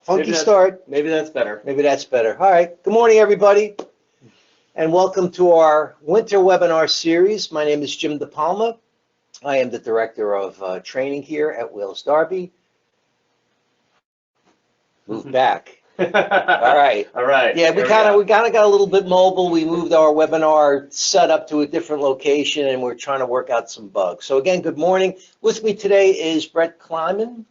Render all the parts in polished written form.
Funky start. Maybe that's better. Maybe that's better. All right. Good morning, everybody, and welcome to our winter webinar series. My name is Jim DePalma. I am the Director of Training here at Darby. Move back. All right. All right. Yeah, we kind of got a little bit mobile. We moved our webinar setup to a different location, and we're trying to work out some bugs. So again, good morning. With me today is Brett Kleiman,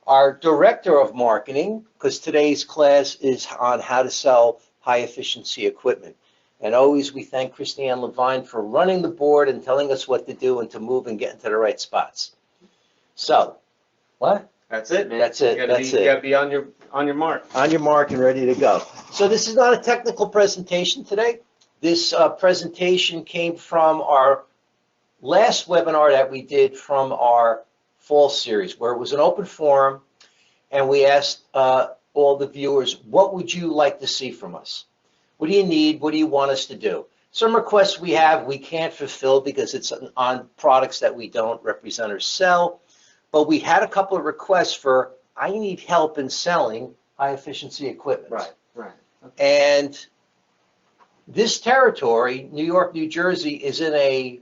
our Director of Marketing, because today's class is on how to sell high-efficiency equipment. And always we thank Christiane Levine for running the board and telling us what to do and to move and get into the right spots. So, what? That's it, man. That's it. You gotta be on your mark. On your mark and ready to go. So this is not a technical presentation today. This presentation came from our last webinar that we did from our fall series, where it was an open forum, and we asked all the viewers, what would you like to see from us? What do you need? What do you want us to do? Some requests we have, we can't fulfill because it's on products that we don't represent or sell. But we had a couple of requests for, I need help in selling high efficiency equipment. Right. Okay. And this territory, New York, New Jersey, is in a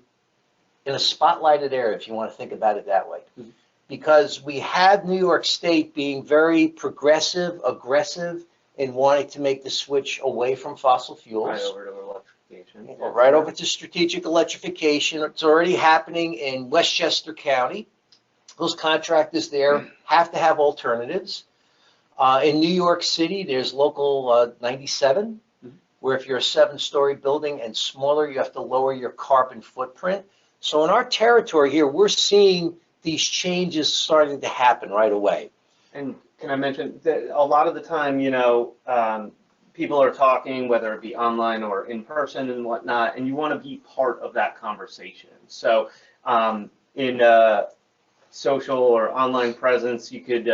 spotlighted area, if you want to think about it that way. Mm-hmm. Because we have New York State being very progressive, aggressive in wanting to make the switch away from fossil fuels. Right over to electrification. Right over to strategic electrification. It's already happening in Westchester County. Those contractors there have to have alternatives. In New York City, there's local 97, where if you're a 7-story building and smaller, you have to lower your carbon footprint. So in our territory here, we're seeing these changes starting to happen right away. And can I mention that a lot of the time, people are talking, whether it be online or in person and whatnot, and you want to be part of that conversation. So in social or online presence, you could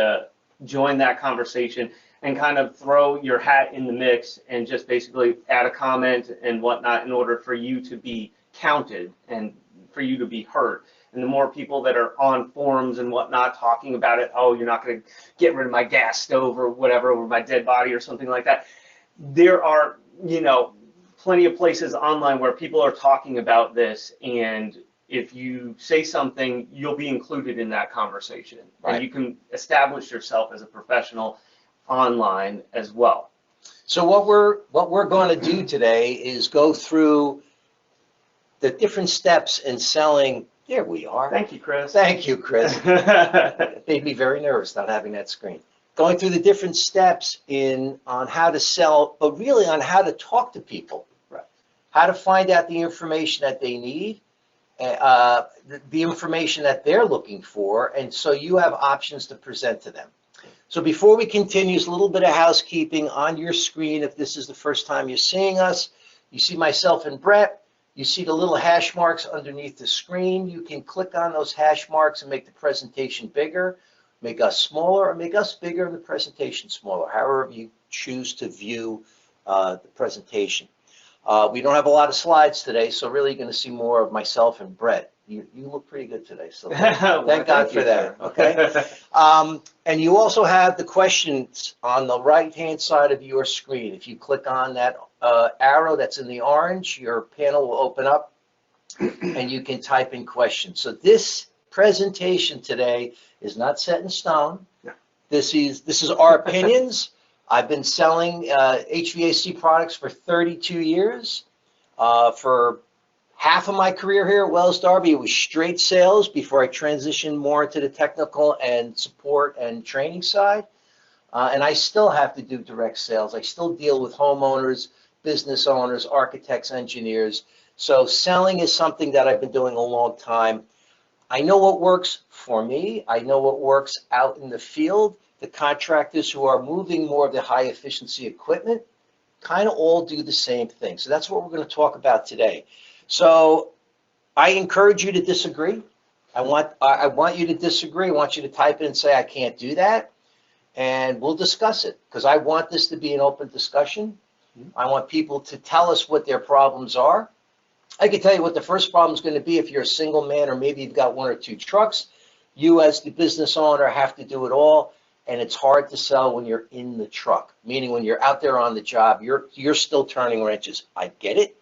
join that conversation and kind of throw your hat in the mix and just basically add a comment and whatnot in order for you to be counted and for you to be heard. And the more people that are on forums and whatnot talking about it, oh, you're not going to get rid of my gas stove or whatever, over my dead body or something like that. There are, plenty of places online where people are talking about this, and if you say something, you'll be included in that conversation. Right. And you can establish yourself as a professional online as well. So what we're going to do today is go through the different steps in selling. There we are. Thank you, Chris. Thank you, Chris. It made me very nervous not having that screen. Going through the different steps on how to sell, but really on how to talk to people. Right. How to find out the information that they need, the information that they're looking for, and so you have options to present to them. So before we continue, a little bit of housekeeping on your screen. If this is the first time you're seeing us, you see myself and Brett. You see the little hash marks underneath the screen. You can click on those hash marks and make the presentation bigger, make us smaller, or make us bigger and the presentation smaller, however you choose to view the presentation. We don't have a lot of slides today, so really you're going to see more of myself and Brett. You look pretty good today, so thank God for that. Okay. And you also have the questions on the right-hand side of your screen. If you click on that arrow that's in the orange, your panel will open up, and you can type in questions. So this presentation today is not set in stone. No. This is our opinions. I've been selling HVAC products for 32 years. For half of my career here at Wells Darby, it was straight sales before I transitioned more into the technical and support and training side. And I still have to do direct sales. I still deal with homeowners, business owners, architects, engineers. So selling is something that I've been doing a long time. I know what works for me. I know what works out in the field. The contractors who are moving more of the high efficiency equipment kind of all do the same thing. So that's what we're going to talk about today. So I encourage you to disagree. I want you to disagree. I want you to type in and say, I can't do that. And we'll discuss it, because I want this to be an open discussion. I want people to tell us what their problems are. I can tell you what the first problem is going to be if you're a single man or maybe you've got 1 or 2 trucks. You as the business owner have to do it all. and it's hard to sell when you're in the truck, meaning when you're out there on the job, you're still turning wrenches. I get it.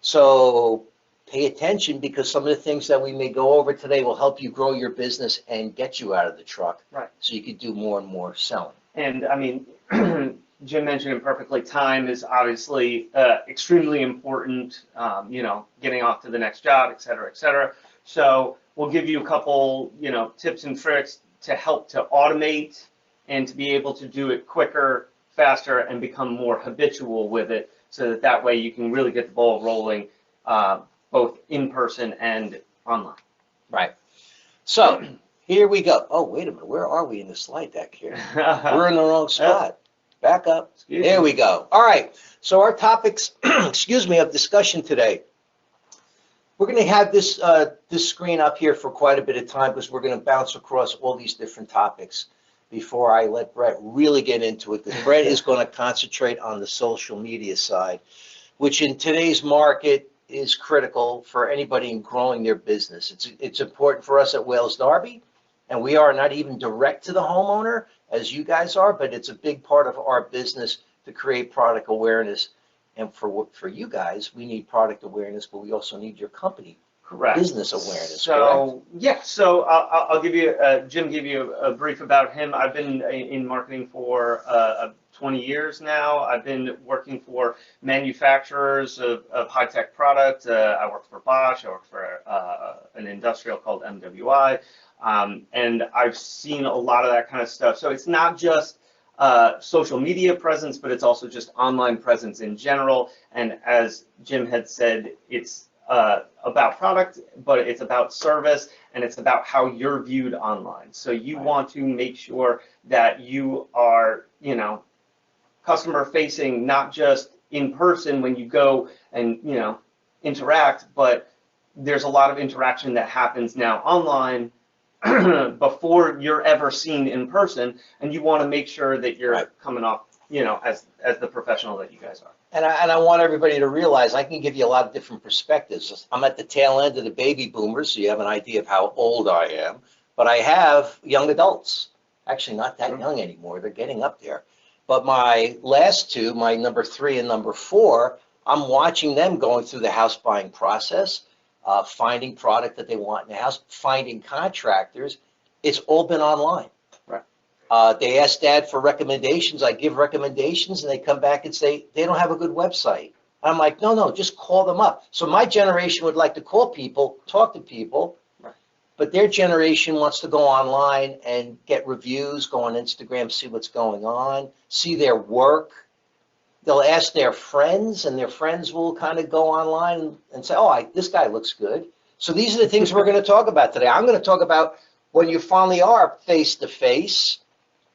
So pay attention, because some of the things that we may go over today will help you grow your business and get you out of the truck. Right. So you could do more and more selling. And I mean, Jim mentioned it perfectly. Time is obviously extremely important, getting off to the next job, et cetera, et cetera. So we'll give you a couple, tips and tricks to help to automate and to be able to do it quicker, faster, and become more habitual with it, so that way you can really get the ball rolling, both in person and online. Right. So here we go. Oh, wait a minute. Where are we in the slide deck here? We're in the wrong spot. Back up. There we go. All right. So our topics, excuse me, of discussion today. We're going to have this screen up here for quite a bit of time, because we're going to bounce across all these different topics before I let Brett really get into it, because Brett is going to concentrate on the social media side, which in today's market is critical for anybody in growing their business. It's important for us at Wales Darby, and we are not even direct to the homeowner as you guys are, but it's a big part of our business to create product awareness. And for you guys, we need product awareness, but we also need your company business awareness. So correct? So I'll give you Jim give you a brief about him. I've been in marketing for 20 years now. I've been working for manufacturers of high-tech product. I work for Bosch. I work for an industrial called MWI, and I've seen a lot of that kind of stuff. So it's not just social media presence, but it's also just online presence in general. And as Jim had said, it's about product, but it's about service, and it's about how you're viewed online. So you want to make sure that you are, customer facing, not just in person when you go and, interact, but there's a lot of interaction that happens now online before you're ever seen in person, and you want to make sure that you're coming off, as the professional that you guys are. And I want everybody to realize I can give you a lot of different perspectives. I'm at the tail end of the baby boomers, so you have an idea of how old I am. But I have young adults. Actually, not that young anymore. They're getting up there. But my last two, my number 3 and number 4, I'm watching them going through the house buying process, finding product that they want in the house, finding contractors. It's all been online. They ask Dad for recommendations. I give recommendations, and they come back and say they don't have a good website. I'm like, no, just call them up. So my generation would like to call people, talk to people, but their generation wants to go online and get reviews, go on Instagram, see what's going on, see their work. They'll ask their friends, and their friends will kind of go online and say, oh, this guy looks good. So these are the things we're going to talk about today. I'm going to talk about when you finally are face-to-face,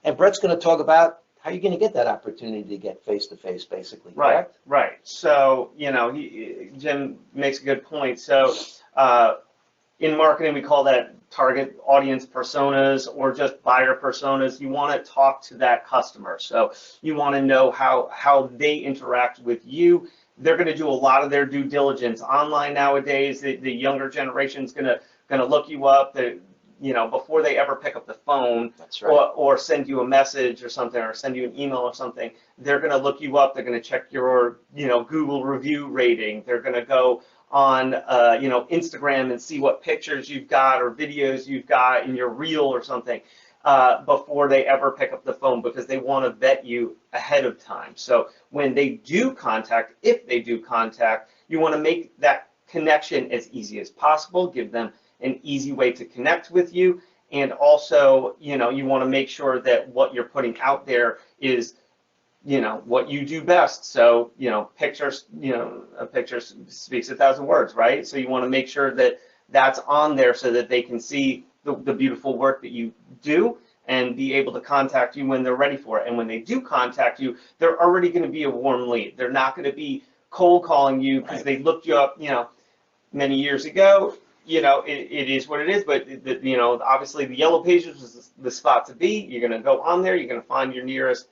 and Brett's going to talk about how you're going to get that opportunity to get face-to-face, basically. Correct? Right. So, Jim makes a good point. So, in marketing, we call that target audience personas, or just buyer personas. You want to talk to that customer. So you want to know how they interact with you. They're going to do a lot of their due diligence online nowadays. The younger generation's going to look you up. Before they ever pick up the phone. That's right. or send you a message or something, or send you an email or something, they're going to look you up. They're going to check your, Google review rating. They're going to go on, Instagram and see what pictures you've got or videos you've got in your reel or something before they ever pick up the phone, because they want to vet you ahead of time. So when they do contact, if they do contact, you want to make that connection as easy as possible, give them an easy way to connect with you, and also, you want to make sure that what you're putting out there is, what you do best. So, pictures, a picture speaks 1,000 words, right? So you want to make sure that that's on there so that they can see the beautiful work that you do and be able to contact you when they're ready for it. And when they do contact you, they're already going to be a warm lead. They're not going to be cold calling you because they looked you up, many years ago. It is what it is, but obviously the Yellow Pages was the spot to be. You're going to go on there, you're going to find your nearest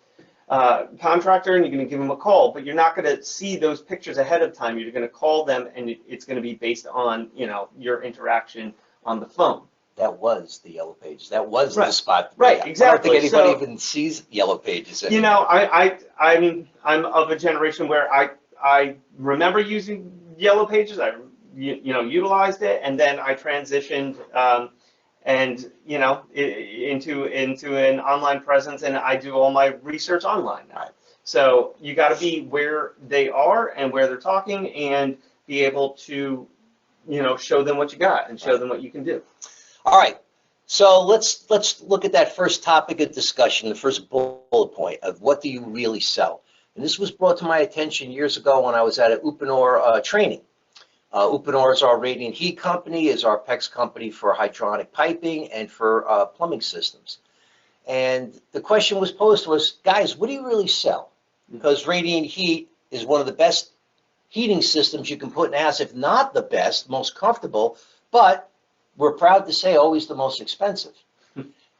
contractor, and you're going to give them a call. But you're not going to see those pictures ahead of time. You're going to call them, and it's going to be based on your interaction on the phone. that was the Yellow Pages. That was the Right. spot. Right, I don't exactly. think anybody So, even sees Yellow Pages you anymore. know, I mean, I'm of a generation where I remember using Yellow Pages. You know, utilized it, and then I transitioned, and you know, into an online presence, and I do all my research online now. Right. So you got to be where they are and where they're talking, and be able to, you know, show them what you got and show Right. them what you can do. All right. So let's look at that first topic of discussion, the first bullet point of what do you really sell? And this was brought to my attention years ago when I was at an Uponor training. Uponor is our radiant heat company, is our PEX company for hydronic piping and for plumbing systems. And the question was posed to us, guys, what do you really sell? Because radiant heat is one of the best heating systems you can put in a house, if not the best, most comfortable, but we're proud to say always the most expensive.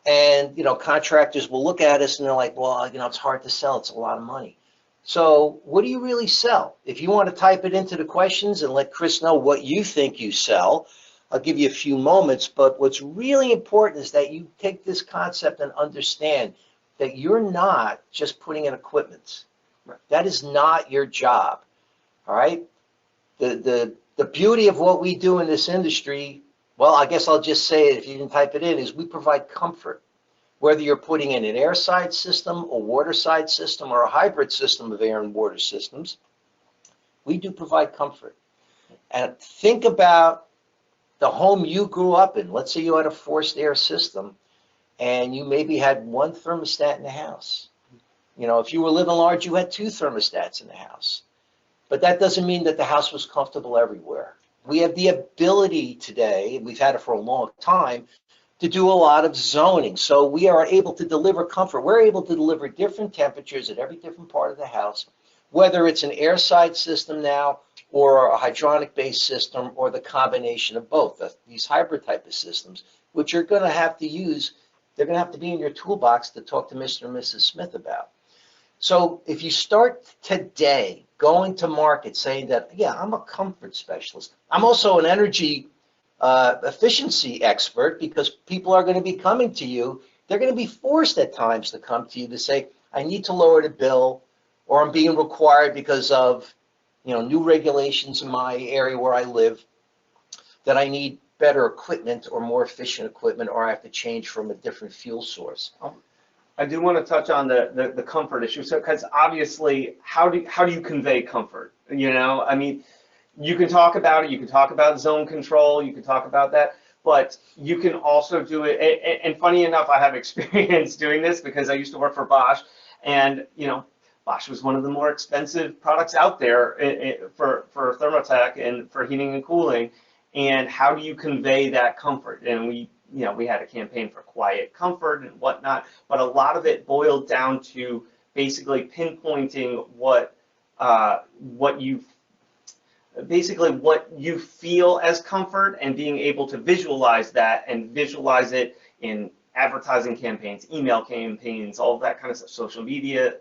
And, you know, contractors will look at us and they're like, well, you know, it's hard to sell. It's a lot of money. So what do you really sell? If you want to type it into the questions and let Chris know what you think you sell, I'll give you a few moments. But what's really important is that you take this concept and understand that you're not just putting in equipment. That is not your job. All right? The beauty of what we do in this industry, well, I guess I'll just say it if you didn't type it in, is we provide comfort. Whether you're putting in an air side system, a water side system, or a hybrid system of air and water systems, we do provide comfort. And think about the home you grew up in. Let's say you had a forced air system and you maybe had one thermostat in the house. You know, if you were living large, you had two thermostats in the house. But that doesn't mean that the house was comfortable everywhere. We have the ability today, and we've had it for a long time, to do a lot of zoning. So we are able to deliver comfort. We're able to deliver different temperatures at every different part of the house, whether it's an air side system now or a hydronic based system or the combination of both, these hybrid type of systems, which you're going to have to use. They're going to have to be in your toolbox to talk to Mr. and Mrs. Smith about. So if you start today going to market saying that, yeah, I'm a comfort specialist. I'm also an energy efficiency expert, because people are going to be coming to you. They're going to be forced at times to come to you to say, I need to lower the bill, or I'm being required because of, you know, new regulations in my area where I live, that I need better equipment or more efficient equipment, or I have to change from a different fuel source. I do want to touch on the comfort issue. So, because obviously, how do you convey comfort? You know, I mean, you can talk about it. You can talk about zone control. You can talk about that, but you can also do it. And funny enough, I have experience doing this because I used to work for Bosch, and you know, Bosch was one of the more expensive products out there for thermotech and for heating and cooling. And how do you convey that comfort? And you know, we had a campaign for quiet comfort and whatnot, but a lot of it boiled down to basically pinpointing what you feel as comfort, and being able to visualize that and visualize it in advertising campaigns, email campaigns, all of that kind of stuff, social media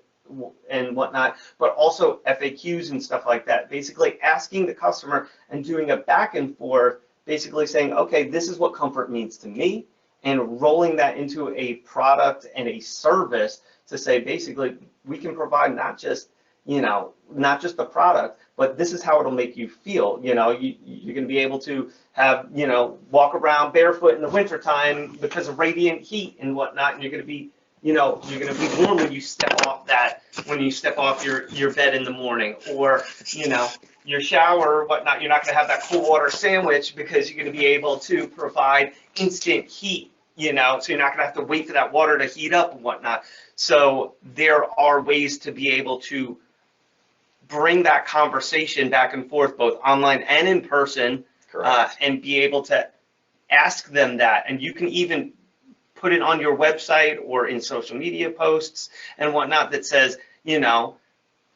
and whatnot, but also FAQs and stuff like that. Basically asking the customer and doing a back and forth, basically saying, okay, this is what comfort means to me, and rolling that into a product and a service to say, basically, we can provide not just the product, but this is how it'll make you feel. You know, you're going to be able to have, you know, walk around barefoot in the wintertime because of radiant heat and whatnot, and you're going to be, you know, you're going to be warm when you step off your bed in the morning, or, you know, your shower or whatnot. You're not going to have that cool water sandwich because you're going to be able to provide instant heat, you know, so you're not going to have to wait for that water to heat up and whatnot. So there are ways to be able to bring that conversation back and forth, both online and in person, and be able to ask them that. And you can even put it on your website or in social media posts and whatnot that says, you know,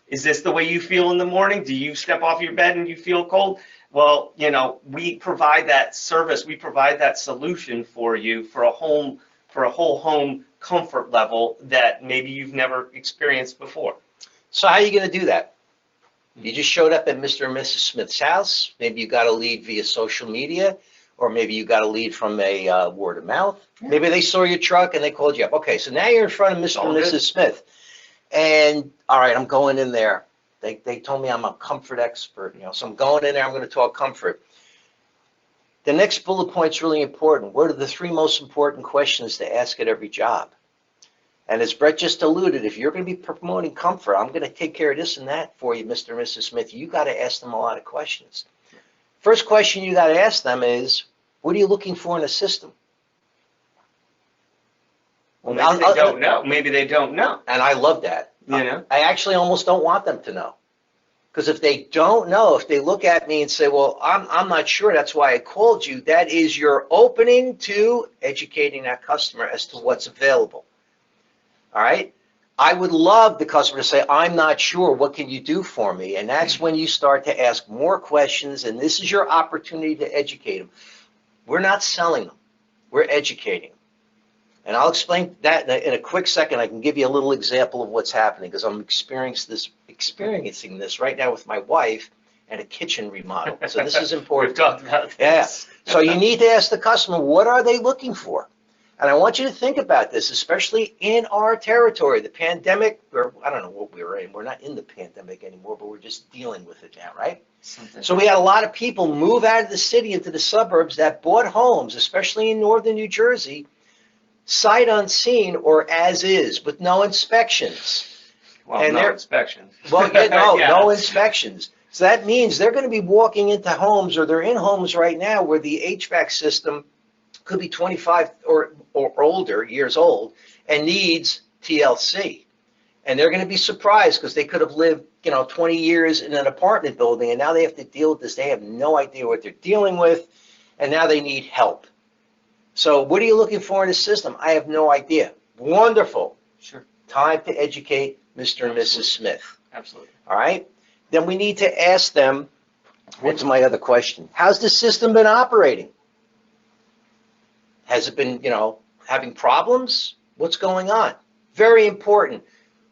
is this the way you feel in the morning? Do you step off your bed and you feel cold? Well, you know, we provide that service, we provide that solution for you for a whole home comfort level that maybe you've never experienced before. So how are you going to do that? You just showed up at Mr. and Mrs. Smith's house. Maybe you got a lead via social media, or maybe you got a lead from a word of mouth. Maybe they saw your truck and they called you up. Okay, so now you're in front of Mr. and Mrs. Smith. And all right, I'm going in there. They told me I'm a comfort expert, so I'm going in there, I'm going to talk comfort. The next bullet point's really important. What are the 3 most important questions to ask at every job? And as Brett just alluded, if you're going to be promoting comfort, I'm going to take care of this and that for you, Mr. and Mrs. Smith. You got to ask them a lot of questions. First question you got to ask them is, what are you looking for in a system? Well, maybe they don't know. Maybe they don't know. And I love that. I actually almost don't want them to know. Because if they don't know, if they look at me and say, well, I'm not sure, that's why I called you, that is your opening to educating that customer as to what's available. All right? I would love the customer to say, I'm not sure, what can you do for me? And that's when you start to ask more questions, and this is your opportunity to educate them. We're not selling them. We're educating them. And I'll explain that in a quick second. I can give you a little example of what's happening because I'm experiencing this right now with my wife and a kitchen remodel. So this is important. We've talked about this. Yeah. So you need to ask the customer, what are they looking for? And I want you to think about this, especially in our territory. The pandemic, I don't know what we were in. We're not in the pandemic anymore, but we're just dealing with it now, right? So we had a lot of people move out of the city into the suburbs that bought homes, especially in northern New Jersey, sight unseen or as is, with no inspections. Well, and no inspections. Well, no inspections. So that means they're going to be walking into homes, or they're in homes right now where the HVAC system could be 25 or older years old and needs TLC. And they're going to be surprised because they could have lived, 20 years in an apartment building, and now they have to deal with this. They have no idea what they're dealing with, and now they need help. So what are you looking for in a system? I have no idea. Wonderful. Sure. Time to educate Mr. and Mrs. Smith. Absolutely. All right? Then we need to ask them, what's my other question? How's the system been operating? Has it been, having problems? What's going on? Very important.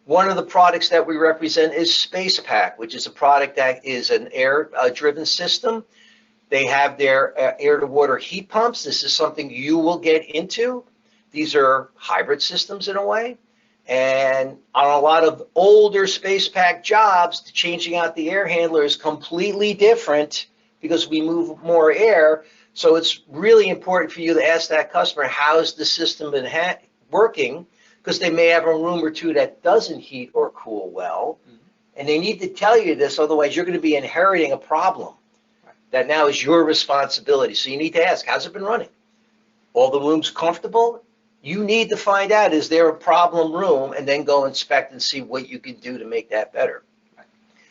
One of the products that we represent is Space Pack, which is a product that is an air-driven system. They have their air-to-water heat pumps. This is something you will get into. These are hybrid systems in a way. And on a lot of older Space Pack jobs, changing out the air handler is completely different because we move more air. So it's really important for you to ask that customer, how's the system been working? Because they may have a room or two that doesn't heat or cool well. And they need to tell you this, otherwise you're going to be inheriting a problem that now is your responsibility. So you need to ask, how's it been running? All the rooms comfortable? You need to find out, is there a problem room, and then go inspect and see what you can do to make that better.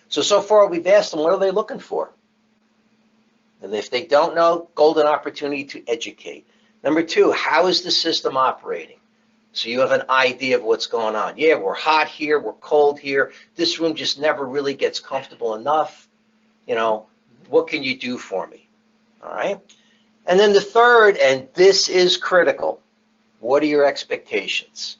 So far we've asked them, what are they looking for? And if they don't know, golden opportunity to educate. Number 2, how is the system operating? So you have an idea of what's going on. Yeah, we're hot here, we're cold here. This room just never really gets comfortable enough. What can you do for me? All right. And then the third, and this is critical, what are your expectations?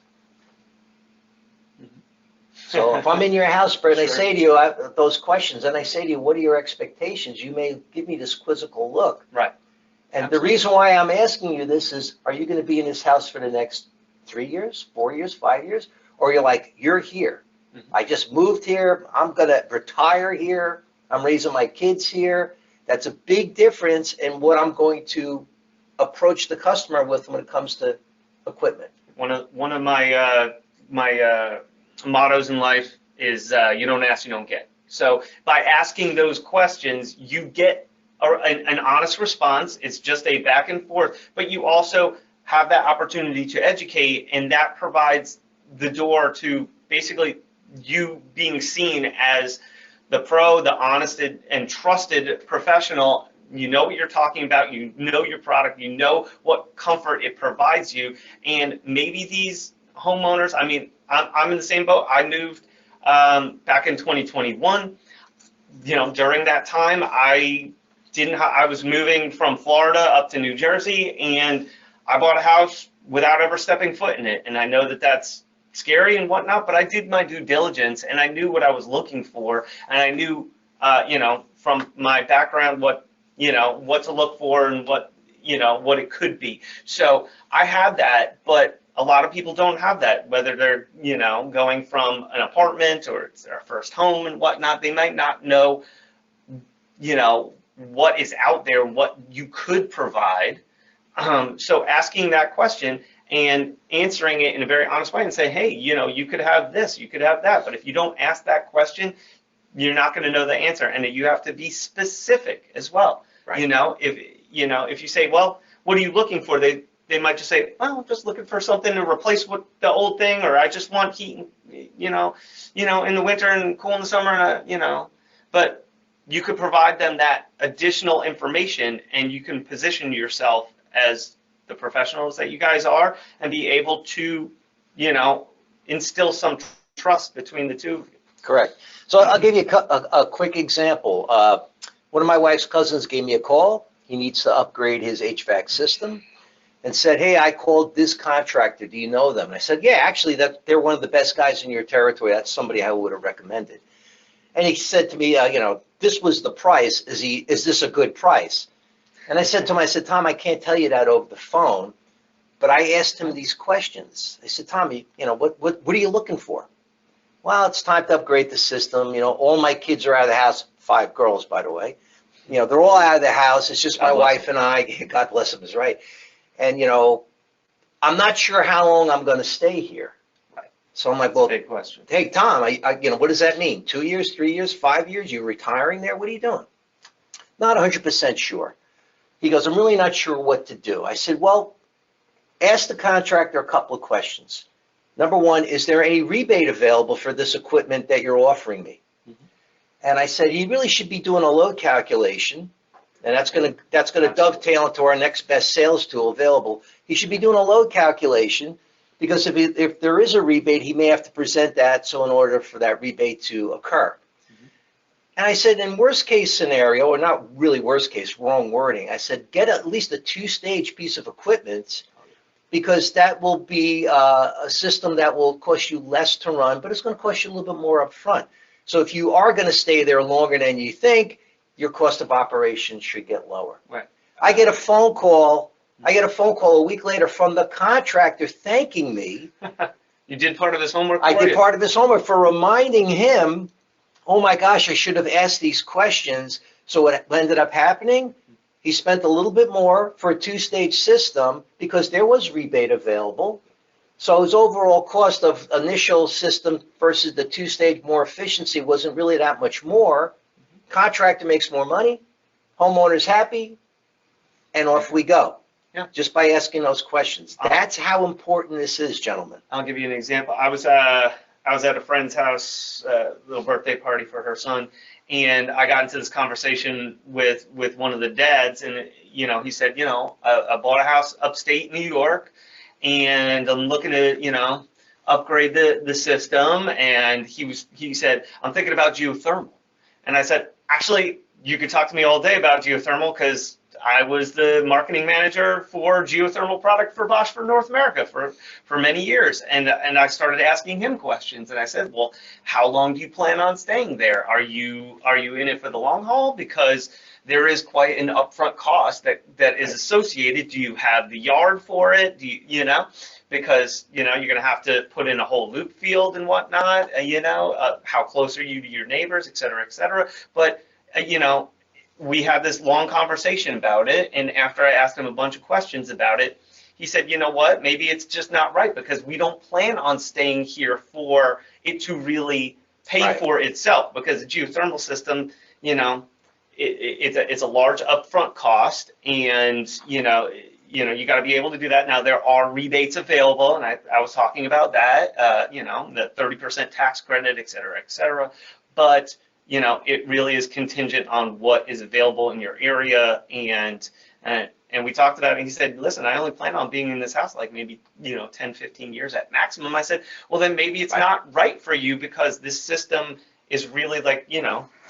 So if I'm in your house, Brett, and I say to you those questions, and I say to you, what are your expectations? You may give me this quizzical look. Right. And Absolutely. The reason why I'm asking you this is, are you going to be in this house for the next 3 years, 4 years, 5 years? Or you're like, you're here. I just moved here. I'm going to retire here. I'm raising my kids here. That's a big difference in what I'm going to approach the customer with when it comes to equipment. One of my mottos in life is you don't ask, you don't get. So by asking those questions, you get an honest response. It's just a back and forth, but you also have that opportunity to educate, and that provides the door to basically you being seen as the pro, the honest and trusted professional. You know what you're talking about, you know your product, you know what comfort it provides you. And maybe these homeowners, I'm in the same boat. I moved back in 2021. During that time, I was moving from Florida up to New Jersey, and I bought a house without ever stepping foot in it. And I know that that's scary and whatnot, but I did my due diligence, and I knew what I was looking for, and I knew, from my background, what to look for and what what it could be. So I have that, but a lot of people don't have that, whether they're, going from an apartment or it's their first home and whatnot. They might not know, what is out there, what you could provide. So asking that question and answering it in a very honest way and say, hey, you could have this, you could have that. But if you don't ask that question, you're not going to know the answer. And you have to be specific as well. Right. If you say, well, what are you looking for? They might just say, well, I'm just looking for something to replace the old thing, or I just want heat, in the winter and cool in the summer, but you could provide them that additional information, and you can position yourself as the professionals that you guys are and be able to, instill some trust between the two of you. Correct. So I'll give you a quick example. One of my wife's cousins gave me a call. He needs to upgrade his HVAC system and said, hey, I called this contractor. Do you know them? And I said, yeah, actually, they're one of the best guys in your territory. That's somebody I would have recommended. And he said to me, this was the price. Is this a good price? And I said to him, Tom, I can't tell you that over the phone, but I asked him these questions. I said, Tom, what are you looking for? Well, it's time to upgrade the system. All my kids are out of the house. 5 girls, by the way. They're all out of the house. It's just my wife and I. God bless them is right. And, I'm not sure how long I'm going to stay here. Right. So I'm like, well, big question. Hey, Tom, what does that mean? 2 years, 3 years, 5 years? You retiring there? What are you doing? Not 100% sure. He goes, I'm really not sure what to do. I said, well, ask the contractor a couple of questions. Number one, is there any rebate available for this equipment that you're offering me? Mm-hmm. And I said, he really should be doing a load calculation, and that's going to dovetail into our next best sales tool available. He should be doing a load calculation, because if there is a rebate, he may have to present that, so in order for that rebate to occur. And I said, in worst case scenario, or not really worst case, wrong wording, I said, get at least a 2-stage piece of equipment, because that will be a system that will cost you less to run, but it's going to cost you a little bit more up front. So if you are going to stay there longer than you think, your cost of operation should get lower. Right. I get a phone call a week later from the contractor thanking me. You did part of his homework? I did part of his homework for reminding him, oh my gosh, I should have asked these questions. So what ended up happening, he spent a little bit more for a 2-stage system because there was rebate available. So his overall cost of initial system versus the 2-stage more efficiency wasn't really that much more. Contractor makes more money, homeowner's happy, and off we go. Yeah. Just by asking those questions. That's how important this is, gentlemen. I'll give you an example. I was at a friend's house, little birthday party for her son, and I got into this conversation with one of the dads, and he said, I bought a house upstate New York, and I'm looking to upgrade the system, and he said, I'm thinking about geothermal, and I said, actually, you could talk to me all day about geothermal, because I was the marketing manager for geothermal product for Bosch for North America for many years. And I started asking him questions, and I said, well, how long do you plan on staying there? Are you in it for the long haul? Because there is quite an upfront cost that is associated. Do you have the yard for it? Do because you're going to have to put in a whole loop field and whatnot, how close are you to your neighbors, et cetera, et cetera. But, we had this long conversation about it, and after I asked him a bunch of questions about it, he said, you know what, maybe it's just not right, because we don't plan on staying here for it to really pay for itself, because the geothermal system, it's a large upfront cost, and you got to be able to do that. Now, there are rebates available, and I was talking about that, the 30% tax credit, et cetera, but it really is contingent on what is available in your area. And we talked about it, and he said, listen, I only plan on being in this house like maybe, 10, 15 years at maximum. I said, well, then maybe it's not right for you, because this system is really like,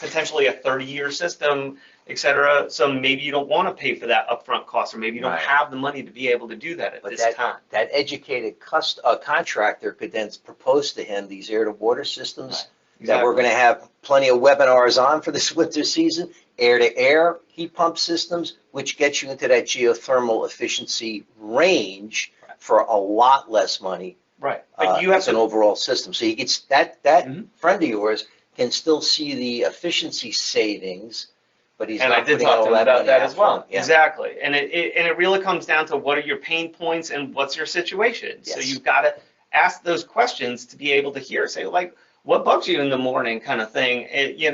potentially a 30-year system, et cetera. So maybe you don't want to pay for that upfront cost, or maybe you don't have the money to be able to do that at this time. That educated contractor could then propose to him these air-to-water systems that we're going to have plenty of webinars on for this winter season. Air-to-air heat pump systems, which gets you into that geothermal efficiency range for a lot less money. Right. But you have as an overall system. So he gets that friend of yours can still see the efficiency savings, but he's and not I did putting talk all to him that about money that out as well. front. Yeah. Exactly. And it really comes down to what are your pain points and what's your situation. Yes. So you've got to ask those questions to be able to hear. Say like, what bugs you in the morning, kind of thing.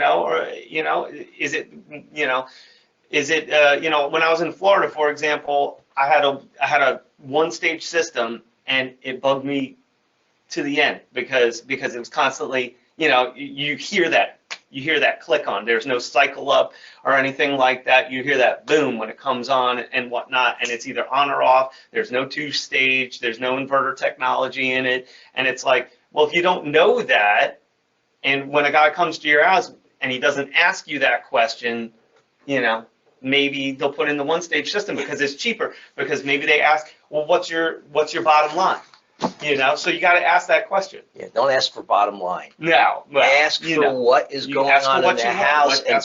Or is it when I was in Florida, for example, I had a one-stage system and it bugged me to the end because it was constantly, you hear that click on. There's no cycle up or anything like that. You hear that boom when it comes on and whatnot, and it's either on or off. There's no two-stage. There's no inverter technology in it, and it's like, well, if you don't know that, and when a guy comes to your house and he doesn't ask you that question, maybe they'll put in the one-stage system because it's cheaper. Because maybe they ask, well, what's your bottom line? So you got to ask that question. Yeah, don't ask for bottom line. No, ask for what is going on in the house. And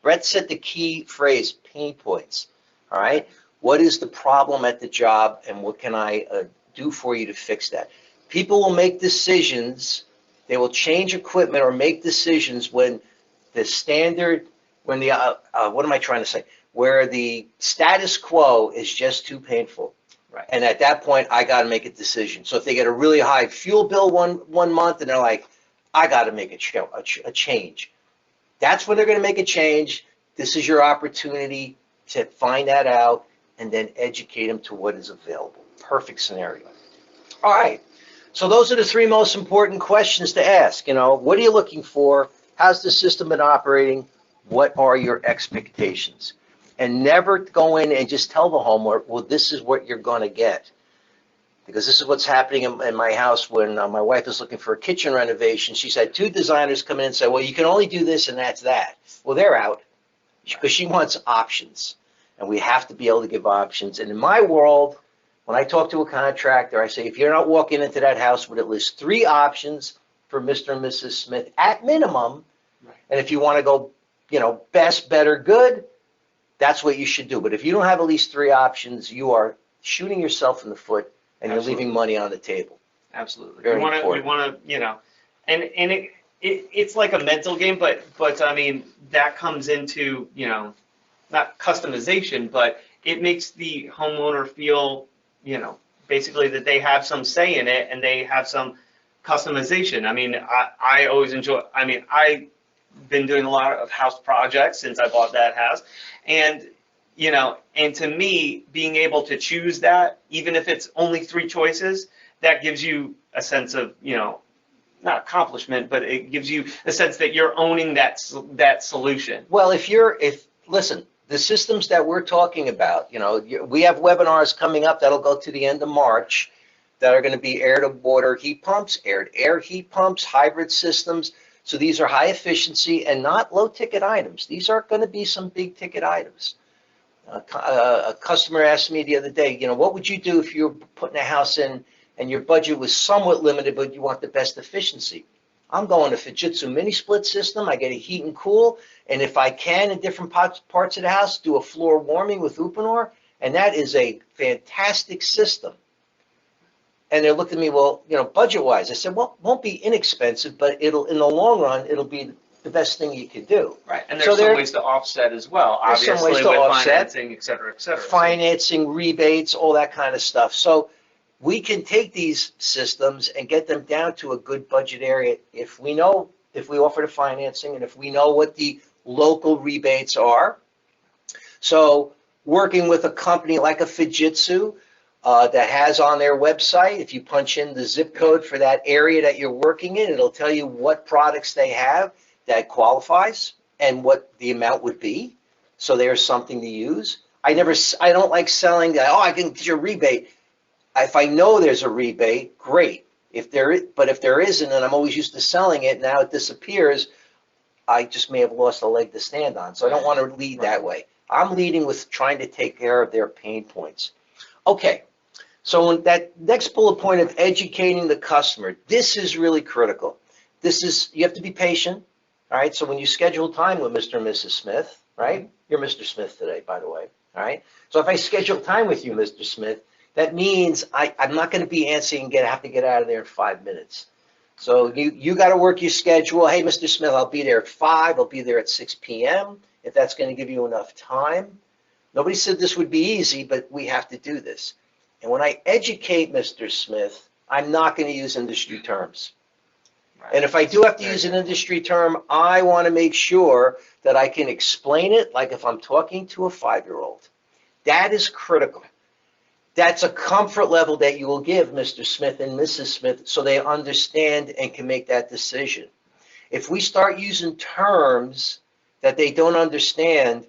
Brett said the key phrase: pain points. All right, what is the problem at the job, and what can I do for you to fix that? People will make decisions. They will change equipment or make decisions when the standard, when the what am I trying to say? Where the status quo is just too painful. Right. And at that point, I got to make a decision. So if they get a really high fuel bill one month and they're like, I got to make a change. That's when they're going to make a change. This is your opportunity to find that out and then educate them to what is available. Perfect scenario. All right. So those are the three most important questions to ask. What are you looking for? How's the system been operating? What are your expectations? And never go in and just tell the homeowner, well, this is what you're going to get. Because this is what's happening in my house when my wife is looking for a kitchen renovation. She's had two designers come in and say, well, you can only do this and that's that. Well, they're out because she wants options. And we have to be able to give options. And in my world, when I talk to a contractor, I say, if you're not walking into that house with at least 3 options for Mr. and Mrs. Smith at minimum, and if you want to go, best, better, good, that's what you should do. But if you don't have at least 3 options, you are shooting yourself in the foot and you're leaving money on the table. Absolutely. Very we important. want to, and it's like a mental game, but I mean, that comes into, not customization, but it makes the homeowner feel, basically that they have some say in it and they have some customization. I mean, I always enjoy, I've been doing a lot of house projects since I bought that house. And, and to me, being able to choose that, even if it's only 3 choices, that gives you a sense of, not accomplishment, but it gives you a sense that you're owning that solution. Well, listen, the systems that we're talking about, we have webinars coming up that'll go to the end of March that are going to be air-to-water heat pumps, air-to-air heat pumps, hybrid systems. So these are high efficiency and not low ticket items. These are going to be some big ticket items. A customer asked me the other day, what would you do if you were putting a house in and your budget was somewhat limited, but you want the best efficiency? I'm going to Fujitsu mini split system. I get a heat and cool. And if I can, in different parts of the house, do a floor warming with Uponor. And that is a fantastic system. And they looked at me, well, budget-wise. I said, well, it won't be inexpensive, but in the long run, it'll be the best thing you could do. Right, and there's some ways to offset as well, obviously, some ways to with offset, financing, et cetera, et cetera. Financing, rebates, all that kind of stuff. So we can take these systems and get them down to a good budget area if we offer the financing and if we know what the local rebates are. So working with a company like a Fujitsu, that has on their website, if you punch in the zip code for that area that you're working in, it'll tell you what products they have that qualifies and what the amount would be. So there's something to use. I don't like selling that, I can get your rebate. If I know there's a rebate, great. But if there isn't, and I'm always used to selling it, now it disappears, I just may have lost a leg to stand on. So I don't want to lead that way. I'm leading with trying to take care of their pain points. Okay. So that next bullet point of educating the customer, this is really critical. you have to be patient. All right. So when you schedule time with Mr. and Mrs. Smith, right? You're Mr. Smith today, by the way. All right. So if I schedule time with you, Mr. Smith, that means I'm not going to be antsy and have to get out of there in 5 minutes. So you got to work your schedule. Hey, Mr. Smith, I'll be there at 5. I'll be there at 6 p.m. if that's going to give you enough time. Nobody said this would be easy, but we have to do this. And when I educate Mr. Smith, I'm not going to use industry terms. Right. And if I do have to use an industry term, I want to make sure that I can explain it like if I'm talking to a 5-year-old. That is critical. That's a comfort level that you will give Mr. Smith and Mrs. Smith so they understand and can make that decision. If we start using terms that they don't understand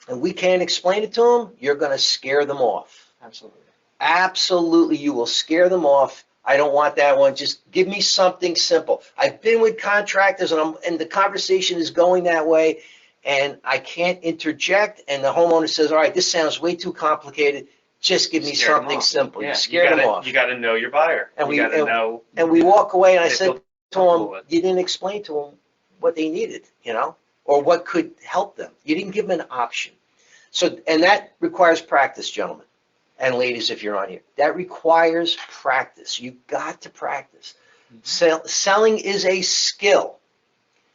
and we can't explain it to them, you're going to scare them off. Absolutely. Absolutely, you will scare them off. I don't want that one. Just give me something simple. I've been with contractors and the conversation is going that way and I can't interject and the homeowner says, all right, this sounds way too complicated. Just give me something simple. Yeah, you scare them off. You got to know your buyer. And we we walk away and I said to them, you didn't explain to them what they needed, or what could help them. You didn't give them an option. So, and that requires practice, gentlemen and ladies, if you're on here. That requires practice. You've got to practice. Selling is a skill.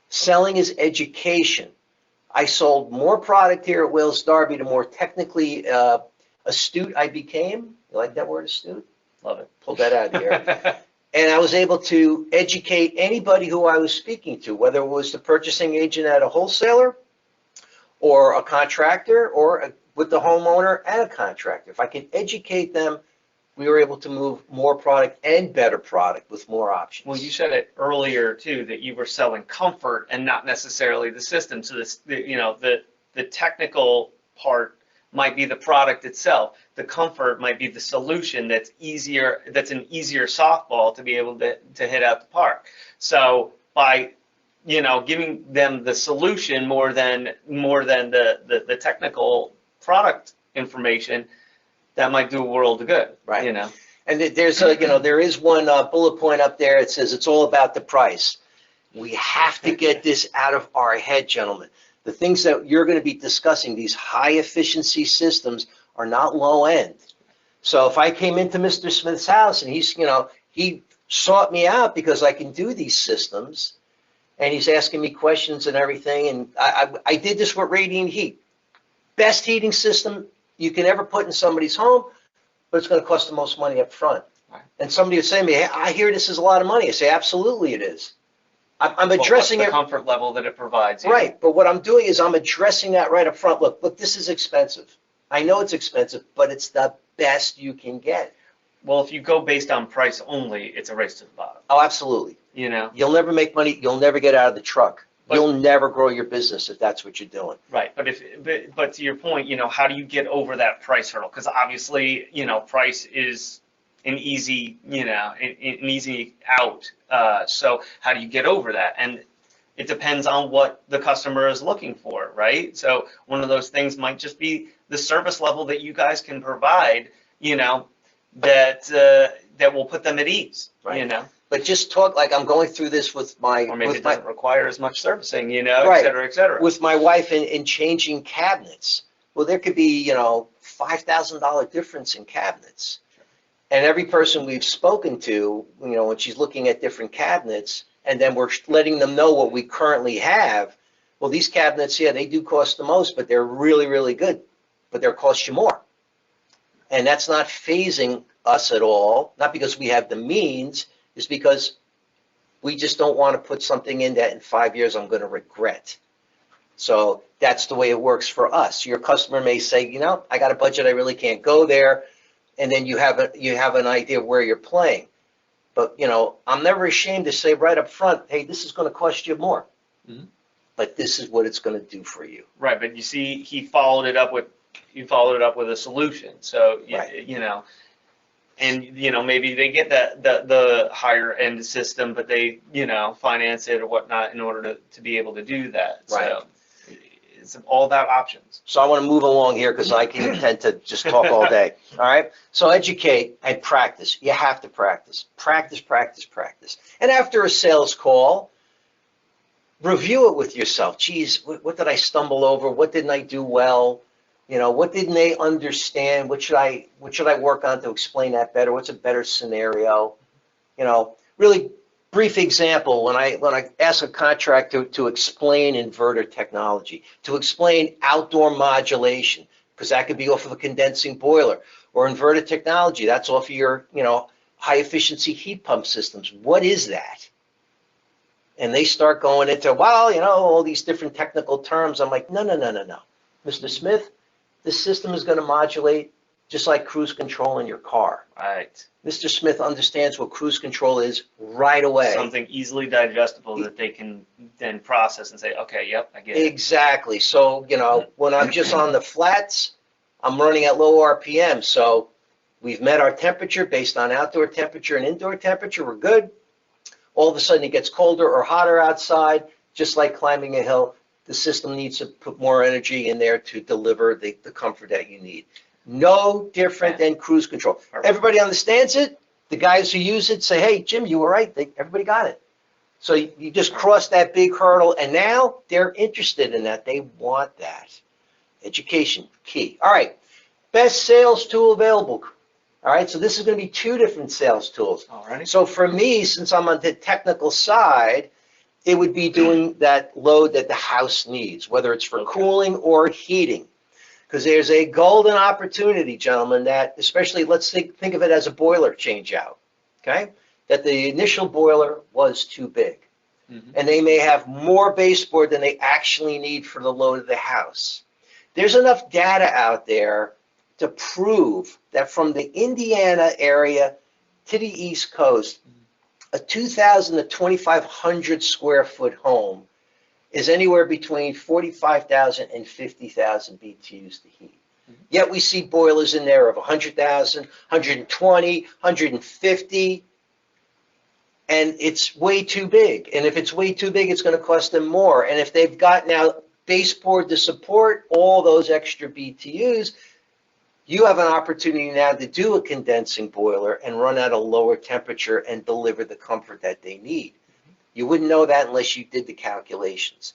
Selling is education. I sold more product here at Wales Darby, the more technically astute I became. You like that word, astute? Love it. Pulled that out of here. And I was able to educate anybody who I was speaking to, whether it was the purchasing agent at a wholesaler or a contractor or with the homeowner and a contractor. If I can educate them, we were able to move more product and better product with more options. Well, you said it earlier too, that you were selling comfort and not necessarily the system. So the technical part might be the product itself. The comfort might be the solution that's easier, that's an easier softball to be able to hit out the park. So by giving them the solution more than the technical product information, that might do a world of good, right? And there's there is one bullet point up there. It says it's all about the price. We have to get this out of our head, gentlemen. The things that you're going to be discussing, these high efficiency systems, are not low end. So if I came into Mr. Smith's house and he sought me out because I can do these systems, and he's asking me questions and everything, and I did this with radiant heat. Best heating system you can ever put in somebody's home, but it's going to cost the most money up front. Right. And somebody would say to me, hey, I hear this is a lot of money. I say, absolutely it is. I'm addressing the comfort level that it provides. Right, but what I'm doing is I'm addressing that right up front. Look, this is expensive. I know it's expensive, but it's the best you can get. Well, if you go based on price only, it's a race to the bottom. Oh, absolutely. You'll never make money. You'll never get out of the truck. You'll never grow your business if that's what you're doing. Right, but to your point, how do you get over that price hurdle? Because obviously, price is an easy, an easy out. So how do you get over that? And it depends on what the customer is looking for, right? So one of those things might just be the service level that you guys can provide, that will put them at ease, right. But just talk like I'm going through this with my... Or maybe it doesn't require as much servicing, right. et cetera, et cetera. With my wife in changing cabinets. Well, there could be, $5,000 difference in cabinets. And every person we've spoken to, when she's looking at different cabinets, and then we're letting them know what we currently have, well, these cabinets, yeah, they do cost the most, but they're really, really good. But they'll cost you more. And that's not phasing us at all, not because we have the means, it's because we just don't want to put something in that in 5 years I'm going to regret. So that's the way it works for us. Your customer may say, I got a budget, I really can't go there. And then you have an idea of where you're playing. But, I'm never ashamed to say right up front, hey, this is going to cost you more. Mm-hmm. But this is what it's going to do for you. Right, but you see, he followed it up with a solution. So, right. And maybe they get the higher end system, but they finance it or whatnot in order to be able to do that. Right. So it's all about options. So I want to move along here because I can tend to just talk all day. All right. So educate and practice. You have to practice. Practice, practice, practice. And after a sales call, review it with yourself. Geez, what did I stumble over? What didn't I do well? You know, what didn't they understand? What should I work on to explain that better? What's a better scenario? You know, really brief example, when I ask a contractor to explain inverter technology, to explain outdoor modulation, because that could be off of a condensing boiler, or inverter technology, that's off of your, you know, high efficiency heat pump systems. What is that? And they start going into, well, you know, all these different technical terms. I'm like, no, no, no, no, no. Mr. Smith, this system is going to modulate just like cruise control in your car. Right. Mr. Smith understands what cruise control is right away. Something easily digestible that they can then process and say, okay, yep, I get it. Exactly. So, you know, when I'm just on the flats, I'm running at low RPM. So we've met our temperature based on outdoor temperature and indoor temperature. We're good. All of a sudden it gets colder or hotter outside, just like climbing a hill. The system needs to put more energy in there to deliver the comfort that you need. No different than cruise control. Everybody understands it. The guys who use it say, hey, Jim, you were right. Everybody got it. So you just crossed that big hurdle, and now they're interested in that. They want that. Education, key. All right, best sales tool available. All right, so this is going to be two different sales tools. All right. So for me, since I'm on the technical side, it would be doing that load that the house needs, whether it's for cooling or heating. Because there's a golden opportunity, gentlemen, that especially, let's think of it as a boiler change out, okay? That the initial boiler was too big. And they may have more baseboard than they actually need for the load of the house. There's enough data out there to prove that from the Indiana area to the East Coast, a 2,000 to 2,500 square foot home is anywhere between 45,000 and 50,000 BTUs to heat. Yet we see boilers in there of 100,000, 120, 150, and it's way too big. And if it's way too big, it's going to cost them more. And if they've got now baseboard to support all those extra BTUs, you have an opportunity now to do a condensing boiler and run at a lower temperature and deliver the comfort that they need. You wouldn't know that unless you did the calculations.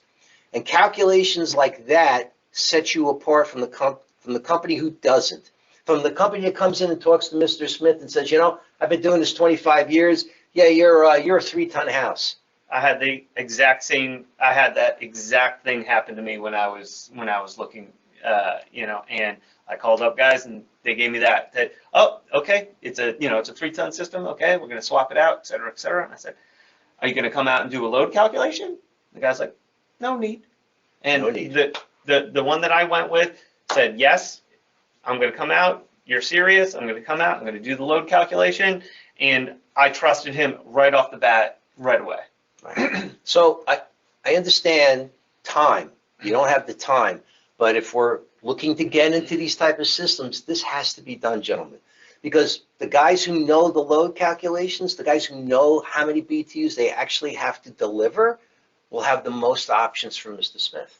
And calculations like that set you apart from the company who doesn't. From the company that comes in and talks to Mr. Smith and says, you know, I've been doing this 25 years. Yeah, you're a 3-ton house. I had that exact thing happen to me when I was looking, you know, and I called up guys and they gave me that, oh, okay, it's a 3-ton system. Okay, we're going to swap it out, et cetera, et cetera. And I said, are you going to come out and do a load calculation? The guy's like, no need. And no need. The one that I went with said, yes, I'm going to come out. You're serious. I'm going to come out. I'm going to do the load calculation. And I trusted him right off the bat, right away. Right. So I understand time. You don't have the time. But if we're looking to get into these type of systems, this has to be done, gentlemen. Because the guys who know the load calculations, the guys who know how many BTUs they actually have to deliver, will have the most options for Mr. Smith.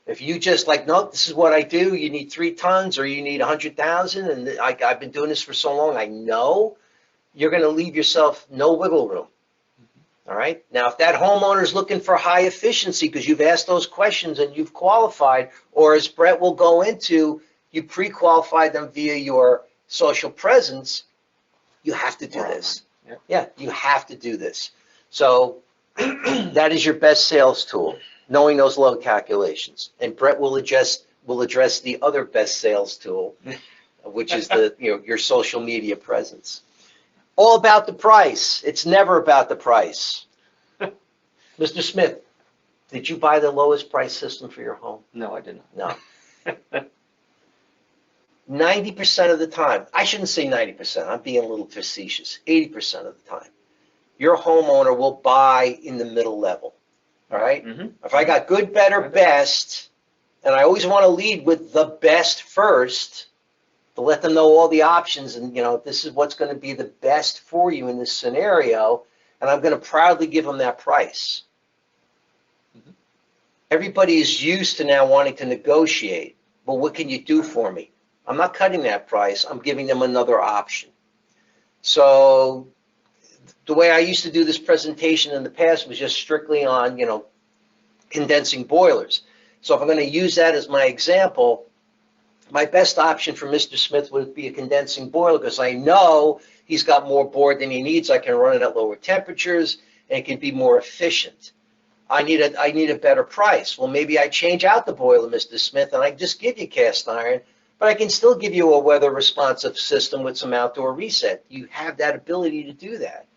If you just like, no, this is what I do, you need 3 tons or you need 100,000, and I've been doing this for so long, I know, you're going to leave yourself no wiggle room. All right. Now, if that homeowner is looking for high efficiency because you've asked those questions and you've qualified, or as Brett will go into, you pre-qualified them via your social presence, you have to do this. Yeah, you have to do this. So that is your best sales tool, knowing those load calculations. And Brett will address the other best sales tool, which is your social media presence. All about the price. It's never about the price. Mr. Smith, did you buy the lowest price system for your home? No, I didn't. No. 90% of the time, I shouldn't say 90%, I'm being a little facetious, 80% of the time, your homeowner will buy in the middle level. All right? If I got good, better, best, and I always want to lead with the best first, to let them know all the options, and this is what's going to be the best for you in this scenario, and I'm going to proudly give them that price. Everybody is used to now wanting to negotiate. Well, what can you do for me? I'm not cutting that price. I'm giving them another option. So the way I used to do this presentation in the past was just strictly on, condensing boilers. So if I'm going to use that as my example, my best option for Mr. Smith would be a condensing boiler because I know he's got more board than he needs. I can run it at lower temperatures and it can be more efficient. I need a better price. Well, maybe I change out the boiler, Mr. Smith, and I just give you cast iron, but I can still give you a weather responsive system with some outdoor reset. You have that ability to do that.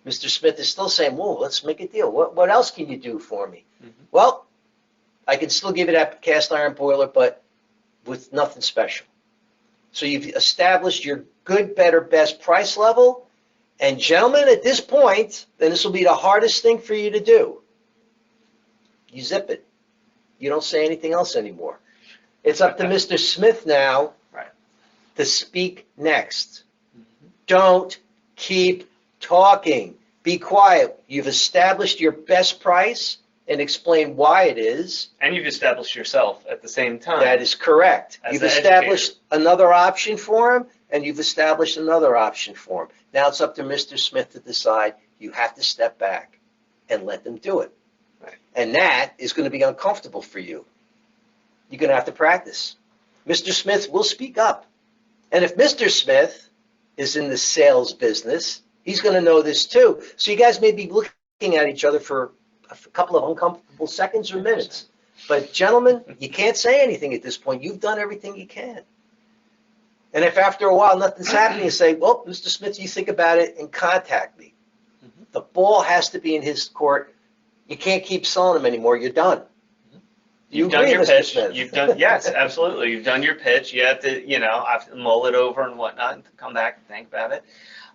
Mr. Smith is still saying, whoa, let's make a deal. What else can you do for me? Mm-hmm. Well, I can still give you that cast iron boiler, but with nothing special. So you've established your good, better, best price level. And gentlemen, at this point, then this will be the hardest thing for you to do. You zip it. You don't say anything else anymore. It's up to Mr. Smith now to speak next. Mm-hmm. Don't keep talking. Be quiet. You've established your best price and explain why it is. And you've established yourself at the same time. That is correct. You've established another option for him, and you've established another option for him. Now it's up to Mr. Smith to decide. You have to step back and let them do it. Right. And that is going to be uncomfortable for you. You're going to have to practice. Mr. Smith will speak up. And if Mr. Smith is in the sales business, he's going to know this too. So you guys may be looking at each other for a couple of uncomfortable seconds or minutes. But gentlemen, you can't say anything at this point. You've done everything you can. And if after a while nothing's happening, you say, well, Mr. Smith, you think about it and contact me. Mm-hmm. The ball has to be in his court. You can't keep selling him anymore. You're done. You've done your pitch. You've done, yes, absolutely. You've done your pitch. You have to, have to mull it over and whatnot and come back and think about it.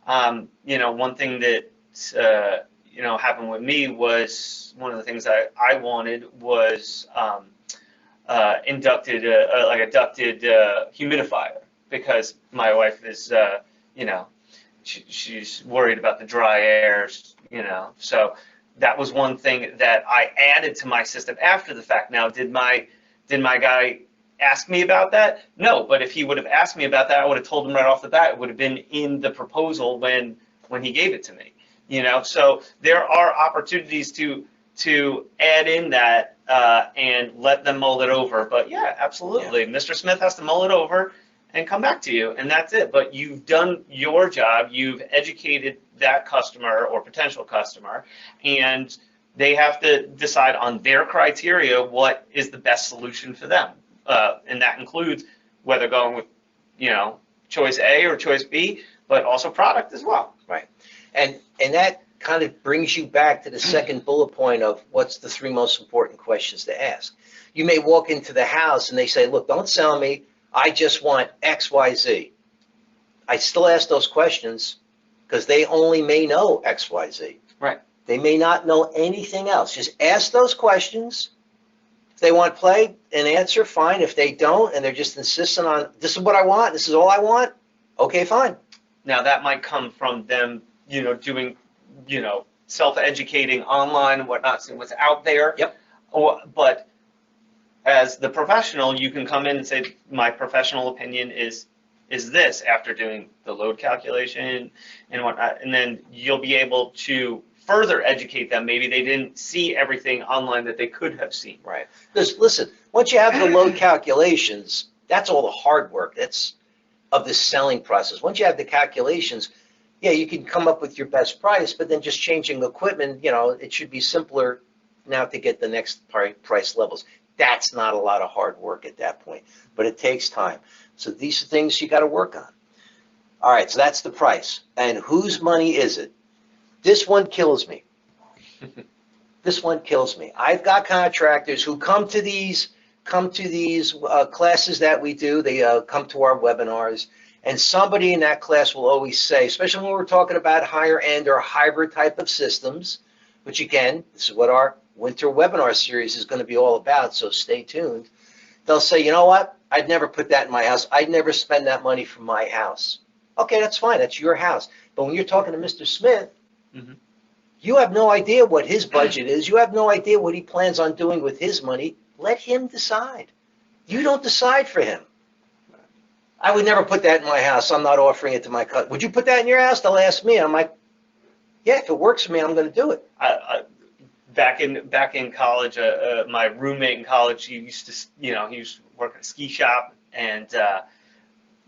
One thing that, happened with me was one of the things I wanted was inducted a ducted humidifier because my wife is, she's worried about the dry airs, so that was one thing that I added to my system after the fact. Now, did my guy ask me about that? No, but if he would have asked me about that, I would have told him right off the bat. It would have been in the proposal when he gave it to me. So there are opportunities to add in that and let them mull it over. But yeah, absolutely, yeah. Mr. Smith has to mull it over and come back to you, and that's it. But you've done your job. You've educated that customer or potential customer, and they have to decide on their criteria what is the best solution for them, and that includes whether going with choice A or choice B, but also product as well. Right, and that kind of brings you back to the second bullet point of what's the three most important questions to ask. You may walk into the house and they say, look, don't sell me, I just want X, Y, Z. I still ask those questions because they only may know X, Y, Z. Right. They may not know anything else. Just ask those questions. If they want play and answer, fine. If they don't and they're just insistent on this is what I want, this is all I want, okay, fine. Now that might come from them, doing, self-educating online and whatnot, seeing what's out there. Yep. But as the professional, you can come in and say, my professional opinion is this after doing the load calculation and whatnot, and then you'll be able to further educate them. Maybe they didn't see everything online that they could have seen. Right. Because listen, once you have the load calculations, that's all the hard work that's of the selling process. Once you have the calculations, yeah, you can come up with your best price, but then just changing equipment, it should be simpler now to get the next price levels. That's not a lot of hard work at that point, but it takes time. So these are things you got to work on. All right, so that's the price. And whose money is it? This one kills me. This one kills me. I've got contractors who come to these classes that we do. They come to our webinars, and somebody in that class will always say, especially when we're talking about higher end or hybrid type of systems, which again, this is what our winter webinar series is going to be all about, so stay tuned. They'll say, you know what? I'd never put that in my house. I'd never spend that money for my house. Okay, that's fine. That's your house. But when you're talking to Mr. Smith, you have no idea what his budget is. You have no idea what he plans on doing with his money. Let him decide. You don't decide for him. I would never put that in my house. I'm not offering it to my customer. Would you put that in your house? They'll ask me. I'm like, yeah, if it works for me, I'm going to do it. back in college, my roommate in college, he used to, he used to work at a ski shop, and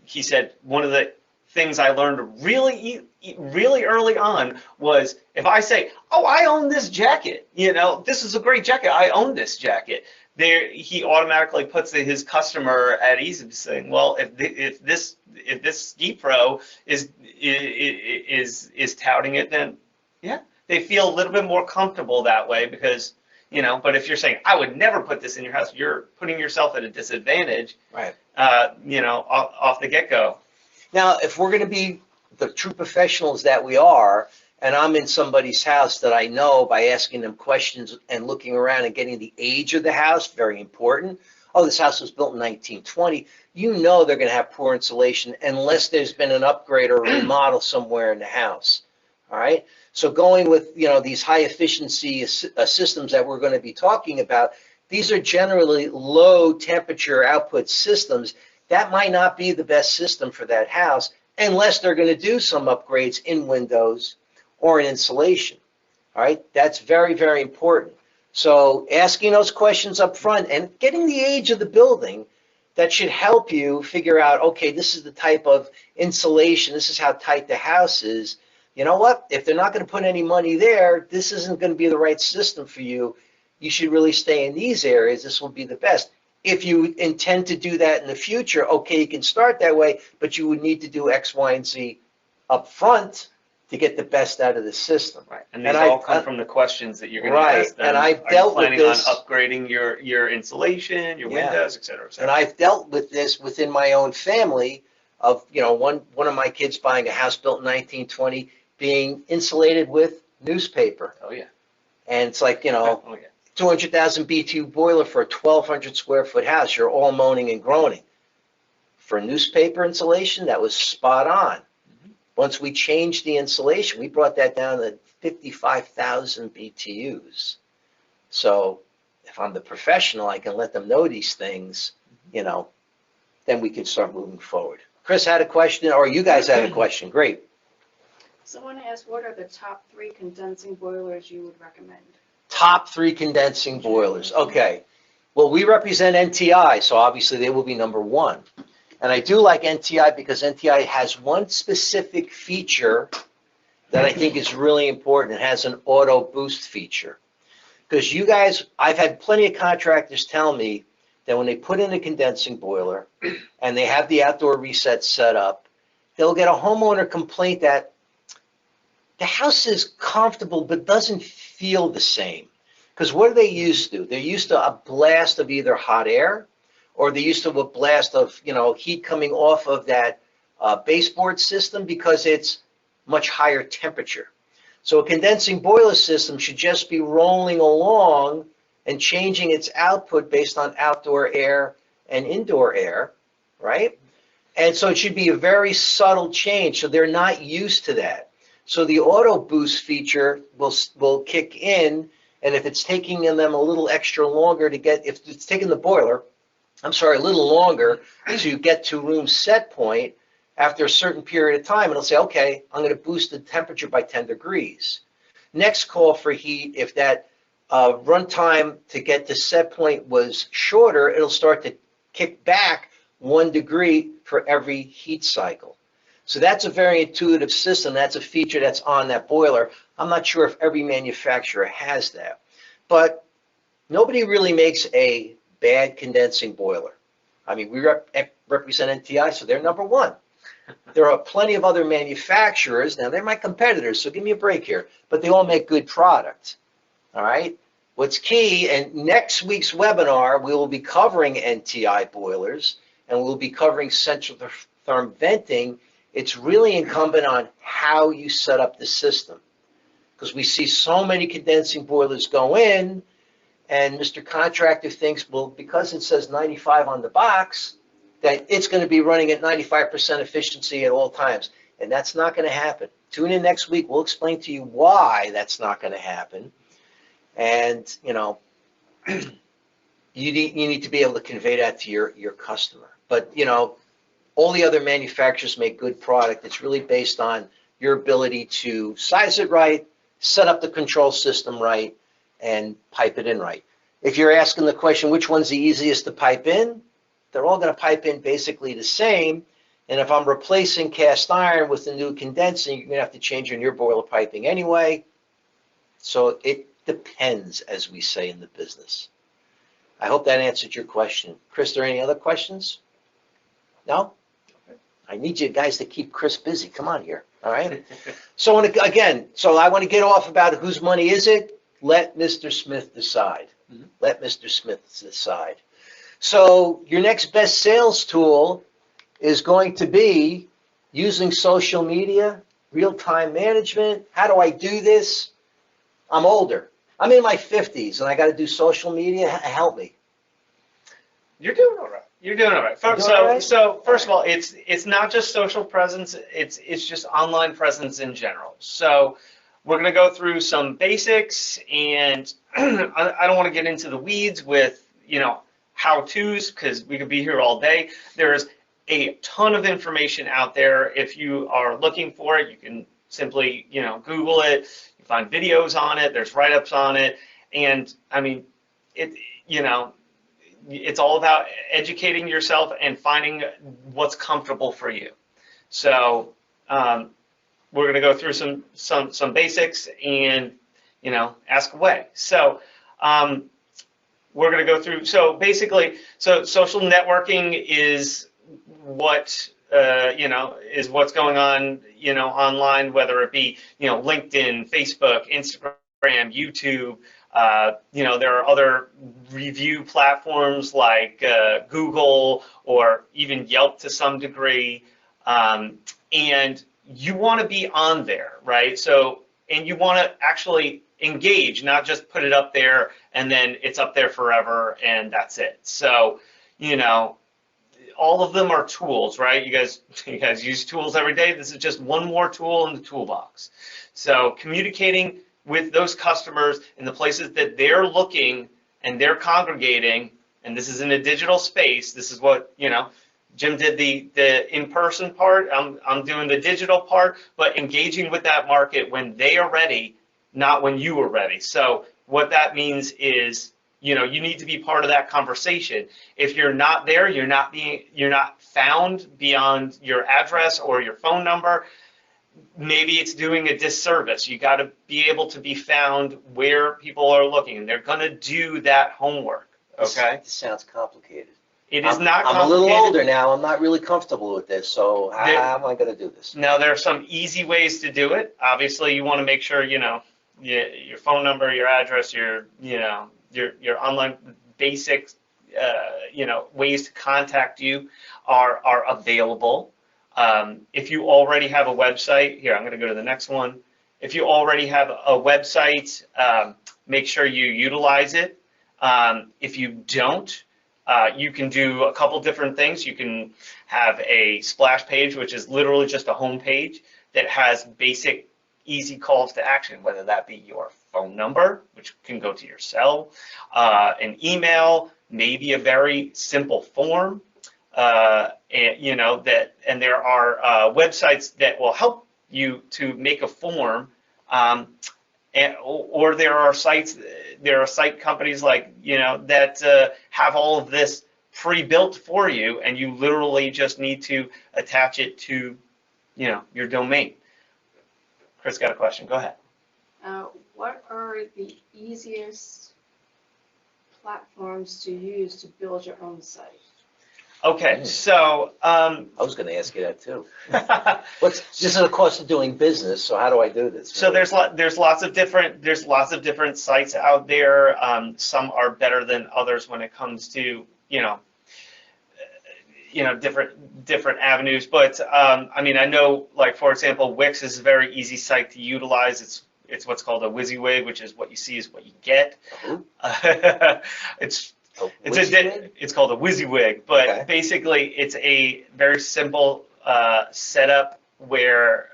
he said one of the things I learned really early on was if I say, "Oh, I own this jacket," this is a great jacket, I own this jacket. There, he automatically puts his customer at ease of saying, "Well, if this ski pro is touting it, then yeah." They feel a little bit more comfortable that way because, but if you're saying, I would never put this in your house, you're putting yourself at a disadvantage, Right. Off the get-go. Now, if we're going to be the true professionals that we are, and I'm in somebody's house that I know by asking them questions and looking around and getting the age of the house, very important. Oh, this house was built in 1920. They're going to have poor insulation unless there's been an upgrade or a remodel somewhere in the house. All right. So going with, these high efficiency systems that we're going to be talking about, these are generally low temperature output systems. That might not be the best system for that house unless they're going to do some upgrades in windows or in insulation. All right. That's very, very important. So asking those questions up front and getting the age of the building, that should help you figure out, okay, this is the type of insulation, this is how tight the house is. You know what? If they're not going to put any money there, this isn't going to be the right system for you. You should really stay in these areas. This will be the best. If you intend to do that in the future, okay, you can start that way, but you would need to do X, Y, and Z up front to get the best out of the system. Right. And these all come from the questions that you're going to ask them. And I've Are dealt you planning with this on upgrading your insulation, your windows, et cetera, et cetera. And I've dealt with this within my own family of, one of my kids buying a house built in 1920 being insulated with newspaper. Oh, yeah. And it's like, Oh, yeah. 200,000 BTU boiler for a 1,200 square foot house. You're all moaning and groaning. For newspaper insulation, that was spot on. Mm-hmm. Once we changed the insulation, we brought that down to 55,000 BTUs. So if I'm the professional, I can let them know these things, then we can start moving forward. Chris had a question, or you guys had a question. Great. Someone asked, what are the top 3 condensing boilers you would recommend? Top 3 condensing boilers. Okay. Well, we represent NTI, so obviously they will be number 1. And I do like NTI because NTI has one specific feature that I think is really important. It has an auto boost feature. Because you guys, I've had plenty of contractors tell me that when they put in a condensing boiler and they have the outdoor reset set up, they'll get a homeowner complaint that the house is comfortable but doesn't feel the same. Because what are they used to? They're used to a blast of either hot air or they're used to a blast of heat coming off of that baseboard system because it's much higher temperature. So a condensing boiler system should just be rolling along and changing its output based on outdoor air and indoor air, right? And so it should be a very subtle change. So they're not used to that. So the auto boost feature will kick in, and if it's taking them a little extra longer to get, if it's taking the boiler, a little longer to get to room set point, after a certain period of time, it'll say, okay, I'm going to boost the temperature by 10 degrees. Next call for heat, if that run time to get to set point was shorter, it'll start to kick back 1 degree for every heat cycle. So that's a very intuitive system. That's a feature that's on that boiler. I'm not sure if every manufacturer has that. But nobody really makes a bad condensing boiler. I mean, we represent NTI, so they're number 1. There are plenty of other manufacturers. Now, they're my competitors, so give me a break here. But they all make good product. All right? What's key, and next week's webinar, we will be covering NTI boilers, and we'll be covering central therm venting. It's really incumbent on how you set up the system. Because we see so many condensing boilers go in, and Mr. Contractor thinks, well, because it says 95 on the box, that it's going to be running at 95% efficiency at all times. And that's not going to happen. Tune in next week. We'll explain to you why that's not going to happen. And, you need to be able to convey that to your customer. But, all the other manufacturers make good product. It's really based on your ability to size it right, set up the control system right, and pipe it in right. If you're asking the question, which one's the easiest to pipe in? They're all going to pipe in basically the same. And if I'm replacing cast iron with the new condensing, you're going to have to change in your boiler piping anyway. So it depends, as we say in the business. I hope that answered your question. Chris, are there any other questions? No? I need you guys to keep Chris busy. Come on here. All right. So again, I want to get off about whose money is it. Let Mr. Smith decide. Let Mr. Smith decide. So your next best sales tool is going to be using social media, real-time management. How do I do this? I'm older. I'm in my 50s, and I got to do social media. Help me. You're doing all right. You're doing all right. So first of all, it's not just social presence. It's just online presence in general. So we're going to go through some basics, and I don't want to get into the weeds with how-tos because we could be here all day. There's a ton of information out there. If you are looking for it, you can simply Google it. You find videos on it. There's write-ups on it, and I mean it's all about educating yourself and finding what's comfortable for you. So we're going to go through some basics and ask away. So we're going to go through. So basically, social networking is what is what's going on online, whether it be LinkedIn, Facebook, Instagram, YouTube. There are other review platforms like Google or even Yelp to some degree, and you want to be on there, right? So, and you want to actually engage, not just put it up there and then it's up there forever and that's it. So, all of them are tools, right? You guys use tools every day. This is just one more tool in the toolbox. So communicating with those customers in the places that they're looking and they're congregating, and this is in a digital space. This is what, Jim did the in-person part. I'm doing the digital part, but engaging with that market when they are ready, not when you are ready. So what that means is, you need to be part of that conversation. If you're not there, you're not found beyond your address or your phone number. Maybe it's doing a disservice. You got to be able to be found where people are looking, and they're going to do that homework. Okay. This sounds complicated. It is not complicated. I'm a little older now. I'm not really comfortable with this. So how am I going to do this? Now there are some easy ways to do it. Obviously, you want to make sure your phone number, your address, your online basic ways to contact you are available. If you already have a website, here I'm going to go to the next one. If you already have a website, make sure you utilize it. If you don't, you can do a couple different things. You can have a splash page, which is literally just a home page that has basic, easy calls to action, whether that be your phone number, which can go to your cell, an email, maybe a very simple form. And there are websites that will help you to make a form, or there are site companies like that have all of this pre-built for you, and you literally just need to attach it to your domain. Chris got a question. Go ahead. What are the easiest platforms to use to build your own site? Okay, so I was going to ask you that too. This is a cost of doing business, so how do I do this? So there's lots of different sites out there. Some are better than others when it comes to different avenues. But I mean, I know, like, for example, Wix is a very easy site to utilize. It's what's called a WYSIWYG, which is what you see is what you get. It's called a WYSIWYG, but okay. Basically it's a very simple setup where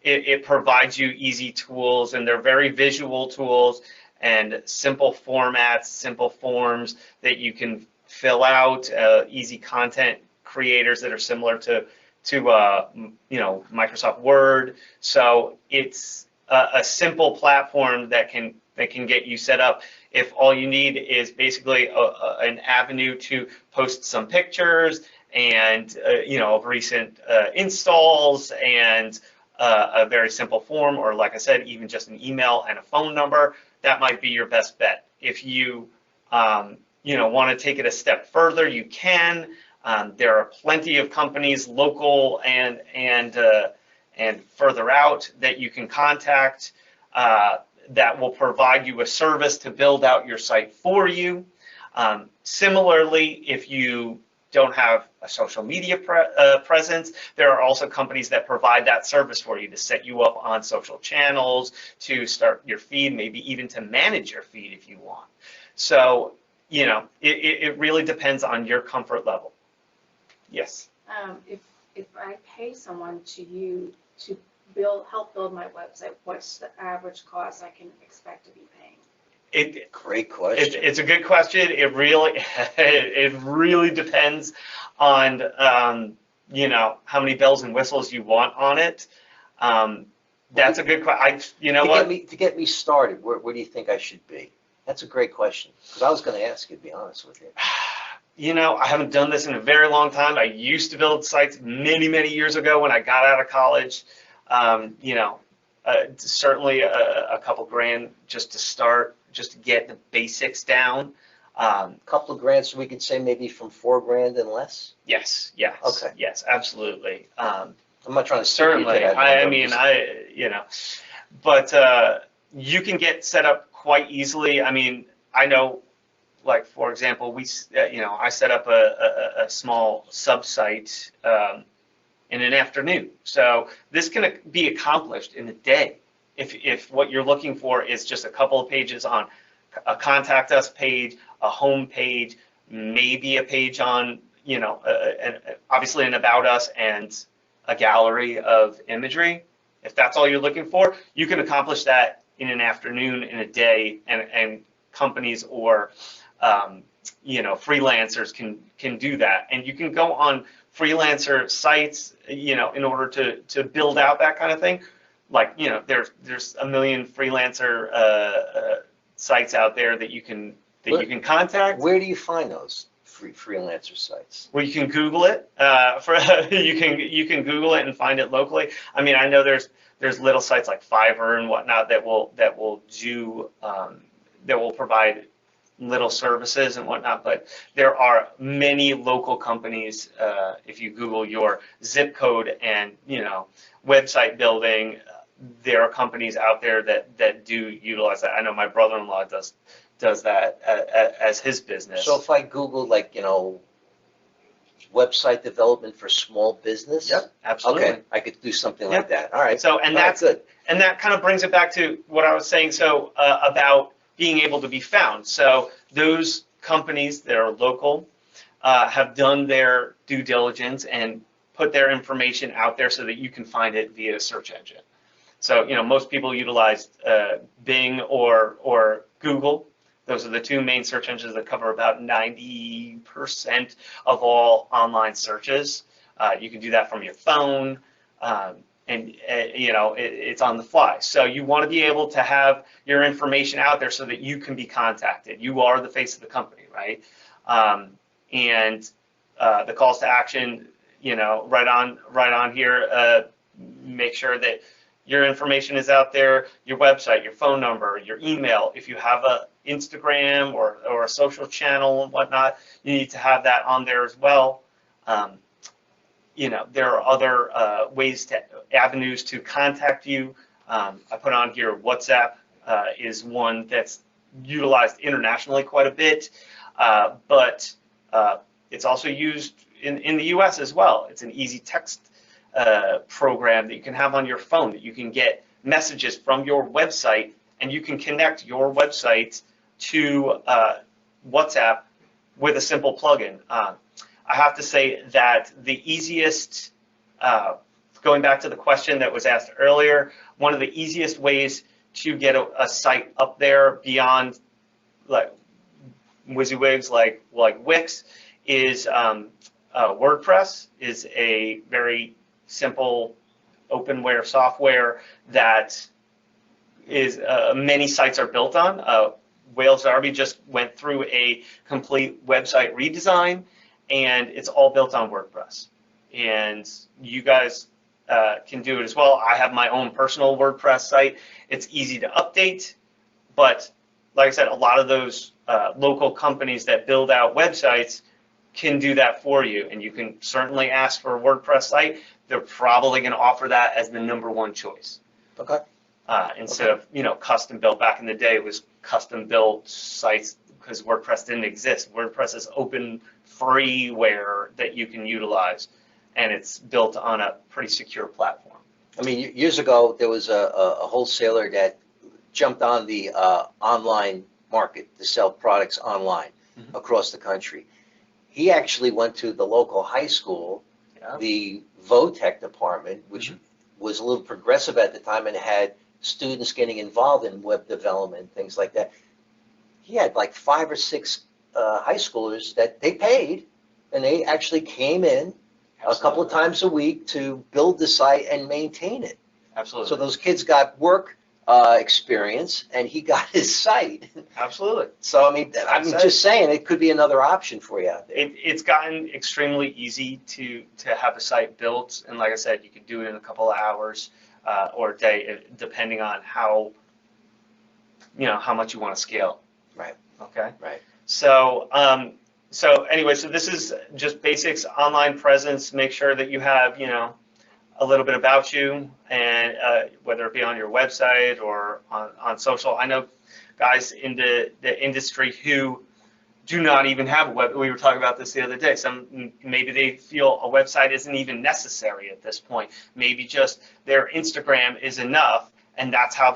it provides you easy tools, and they're very visual tools and simple formats, simple forms that you can fill out, easy content creators that are similar to Microsoft Word. So it's a simple platform that can They can get you set up if all you need is basically an avenue to post some pictures and of recent installs and a very simple form, or like I said, even just an email and a phone number. That might be your best bet. If you want to take it a step further, you can. There are plenty of companies, local and further out, that you can contact that will provide you a service to build out your site for you. Similarly, if you don't have a social media presence, there are also companies that provide that service for you, to set you up on social channels, to start your feed, maybe even to manage your feed if you want. So, it really depends on your comfort level. Yes. If I pay someone to help build my website, what's the average cost I can expect to be paying? Great question. It's a good question. It really depends on how many bells and whistles you want on it. That's a good question. To get me started, where do you think I should be? That's a great question, because I was going to ask you, to be honest with you. I haven't done this in a very long time. I used to build sites many years ago when I got out of college. Certainly a couple grand just to start, just to get the basics down. A couple of grand, so we could say maybe from $4,000 and less? Yes. Okay. Yes, absolutely. I'm not trying to certainly. But you can get set up quite easily. I mean, I know, like, for example, I set up a small sub-site in an afternoon. So this can be accomplished in a day if what you're looking for is just a couple of pages on a contact us page, a home page, maybe a page on, obviously an about us and a gallery of imagery. If that's all you're looking for, you can accomplish that in an afternoon, in a day, and companies or freelancers can do that. And you can go on freelancer sites, in order to build out that kind of thing. Like, there's a million freelancer sites out there that you can contact. Where do you find those freelancer sites? Well, you can Google it. You can Google it and find it locally. I mean, I know there's little sites like Fiverr and whatnot that will provide little services and whatnot, but there are many local companies. If you Google your zip code and website building, there are companies out there that do utilize that. I know my brother-in-law does that as his business. So if I Google, like, website development for small business? Yep, absolutely. Okay, I could do something like that. All right. So, and that's good. And that kind of brings it back to what I was saying. So about being able to be found. So those companies that are local have done their due diligence and put their information out there so that you can find it via a search engine. So, most people utilize Bing or Google. Those are the two main search engines that cover about 90% of all online searches. You can do that from your phone, and it's on the fly. So you want to be able to have your information out there so that you can be contacted. You are the face of the company, right? And the calls to action, right on here. Make sure that your information is out there, your website, your phone number, your email. If you have a Instagram or a social channel and whatnot, you need to have that on there as well. There are other avenues to contact you. I put on here WhatsApp is one that's utilized internationally quite a bit, but it's also used in the US as well. It's an easy text program that you can have on your phone, that you can get messages from your website, and you can connect your website to WhatsApp with a simple plugin. I have to say that the easiest, going back to the question that was asked earlier, one of the easiest ways to get a site up there beyond like WYSIWYGs like Wix is WordPress is a very simple openware software that many sites are built on. Wales Darby just went through a complete website redesign, and it's all built on WordPress. And you guys can do it as well. I have my own personal WordPress site. It's easy to update, but like I said, a lot of those local companies that build out websites can do that for you, and you can certainly ask for a WordPress site. They're probably going to offer that as the #1 choice. Okay. Instead of, custom built. Back in the day, it was custom built sites because WordPress didn't exist. WordPress is open freeware that you can utilize, and it's built on a pretty secure platform. I mean, years ago, there was a wholesaler that jumped on the online market to sell products online across the country. He actually went to the local high school, the Votech department, which was a little progressive at the time and had students getting involved in web development, things like that. He had like 5 or 6 high schoolers that they paid, and they actually came in a couple of times a week to build the site and maintain it. Absolutely. So those kids got work experience, and he got his site. Absolutely. So I mean, I'm just saying it could be another option for you out there. It's gotten extremely easy to have a site built, and like I said, you can do it in a couple of hours or a day, depending on how much you want to scale. Right. Okay. Right. So anyway, so this is just basics, online presence. Make sure that you have a little bit about you, and whether it be on your website or on social. I know guys in the industry who do not even have a web. We were talking about this the other day. Maybe they feel a website isn't even necessary at this point. Maybe just their Instagram is enough, and that's how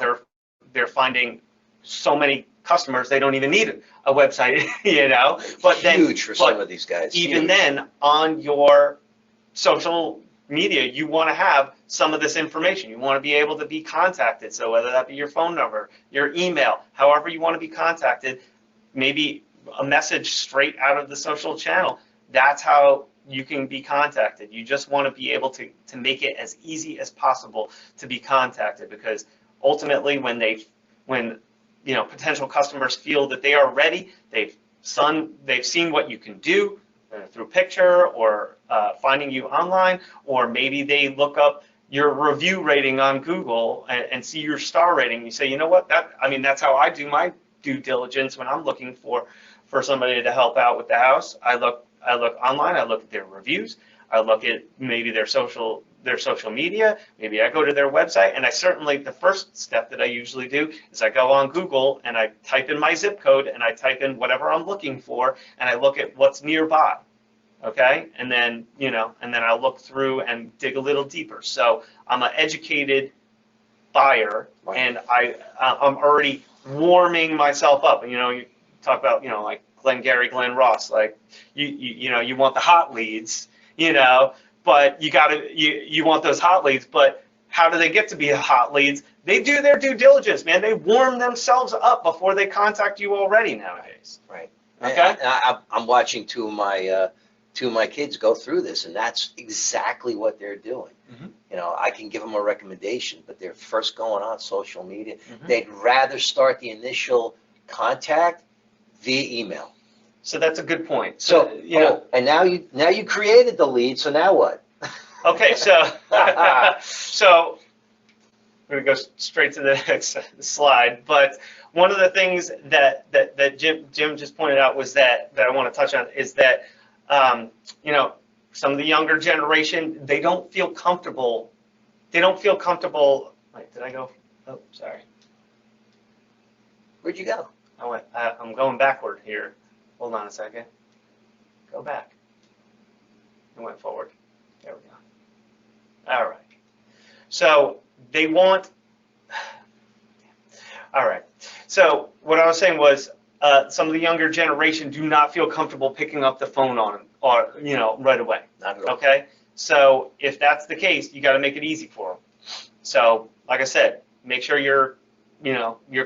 they're finding so many customers. They don't even need a website, But then, huge for some of these guys. Even then, on your social media, you want to have some of this information. You want to be able to be contacted. So whether that be your phone number, your email, however you want to be contacted, maybe a message straight out of the social channel. That's how you can be contacted. You just want to be able to make it as easy as possible to be contacted, because ultimately when potential customers feel that they are ready, they've seen what you can do through picture or finding you online, or maybe they look up your review rating on Google and see your star rating. You say, you know what, that's how I do my due diligence when I'm looking for somebody to help out with the house. I look online, I look at their reviews, I look at maybe their social media, maybe I go to their website, and the first step that I usually do is I go on Google and I type in my zip code and I type in whatever I'm looking for, and I look at what's nearby, okay? And then, I'll look through and dig a little deeper. So I'm an educated buyer, and I'm already warming myself up. You talk about, like Glengarry Glen Ross, like you want the hot leads, but you want those hot leads, but how do they get to be hot leads? They do their due diligence, man. They warm themselves up before they contact you already nowadays. Right. Okay. I'm watching two of my kids go through this, and that's exactly what they're doing. I can give them a recommendation, but they're first going on social media. They'd rather start the initial contact via email. So that's a good point. So and now you created the lead. So now what? Okay, so we're gonna go straight to the next slide. But one of the things that Jim just pointed out was that I want to touch on is that some of the younger generation, they don't feel comfortable. Wait, did I go? Oh, sorry. Where'd you go? I'm going backward here. Hold on a second. Go back. I went forward. There we go. All right. So they want. All right. So what I was saying was, some of the younger generation do not feel comfortable picking up the phone on them, or right away. Not at all. Okay. So if that's the case, you got to make it easy for them. So like I said, make sure you're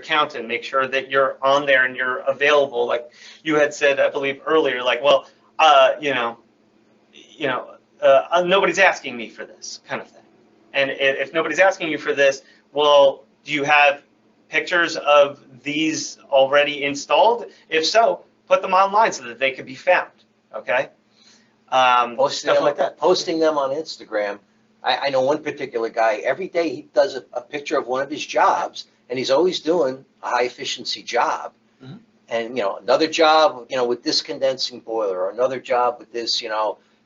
counting, make sure that you're on there and you're available. Like you had said, I believe earlier, like, well, nobody's asking me for this kind of thing. And if nobody's asking you for this, well, do you have pictures of these already installed? If so, put them online so that they could be found. Okay. Posting Stuff them, like that. posting them on Instagram. I know one particular guy, every day he does a picture of one of his jobs, and he's always doing a high efficiency job. Mhm. And, another job, with this condensing boiler, or another job with this,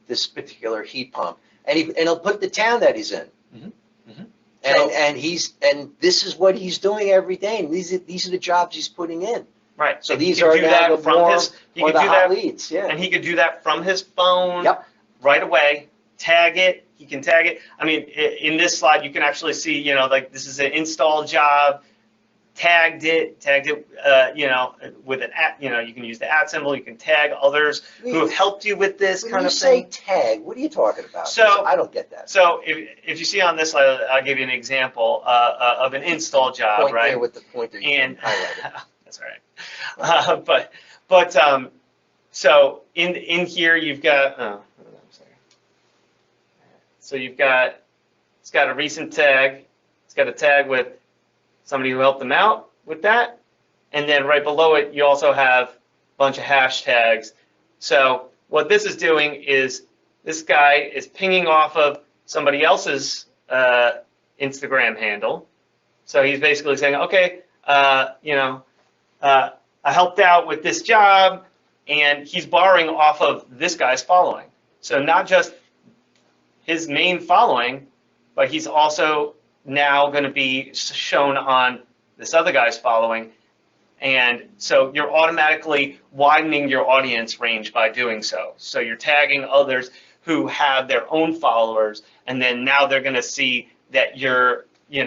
this particular heat pump. And he'll put the town that he's in. Mhm. Mhm. And this is what he's doing every day. And these are the jobs he's putting in. Right. So And he these could are do now that the from warm his. He or could the do hot that, leads. Yeah. and he could do that from his phone. Yep. Right away. Tag it. He can tag it. I mean, in this slide, you can actually see, like this is an install job. Tagged it, with an at, you can use the at symbol. You can tag others who have helped you with this When kind you of say thing. tag, what are you talking about? So- I don't get that. So if you see on this slide, I'll give you an example of an install job, Point right? there with the pointer. You And can highlight it. that's all right. But so in here you've got I'm sorry. So it's got a recent tag. It's got a tag with somebody who helped them out with that, and then right below it you also have a bunch of hashtags. So what this is doing is this guy is pinging off of somebody else's Instagram handle. So he's basically saying, okay, I helped out with this job, and he's borrowing off of this guy's following. So not just his main following, but he's also now going to be shown on this other guy's following. And so you're automatically widening your audience range by doing so. So you're tagging others who have their own followers, and then now they're going to see that you're, in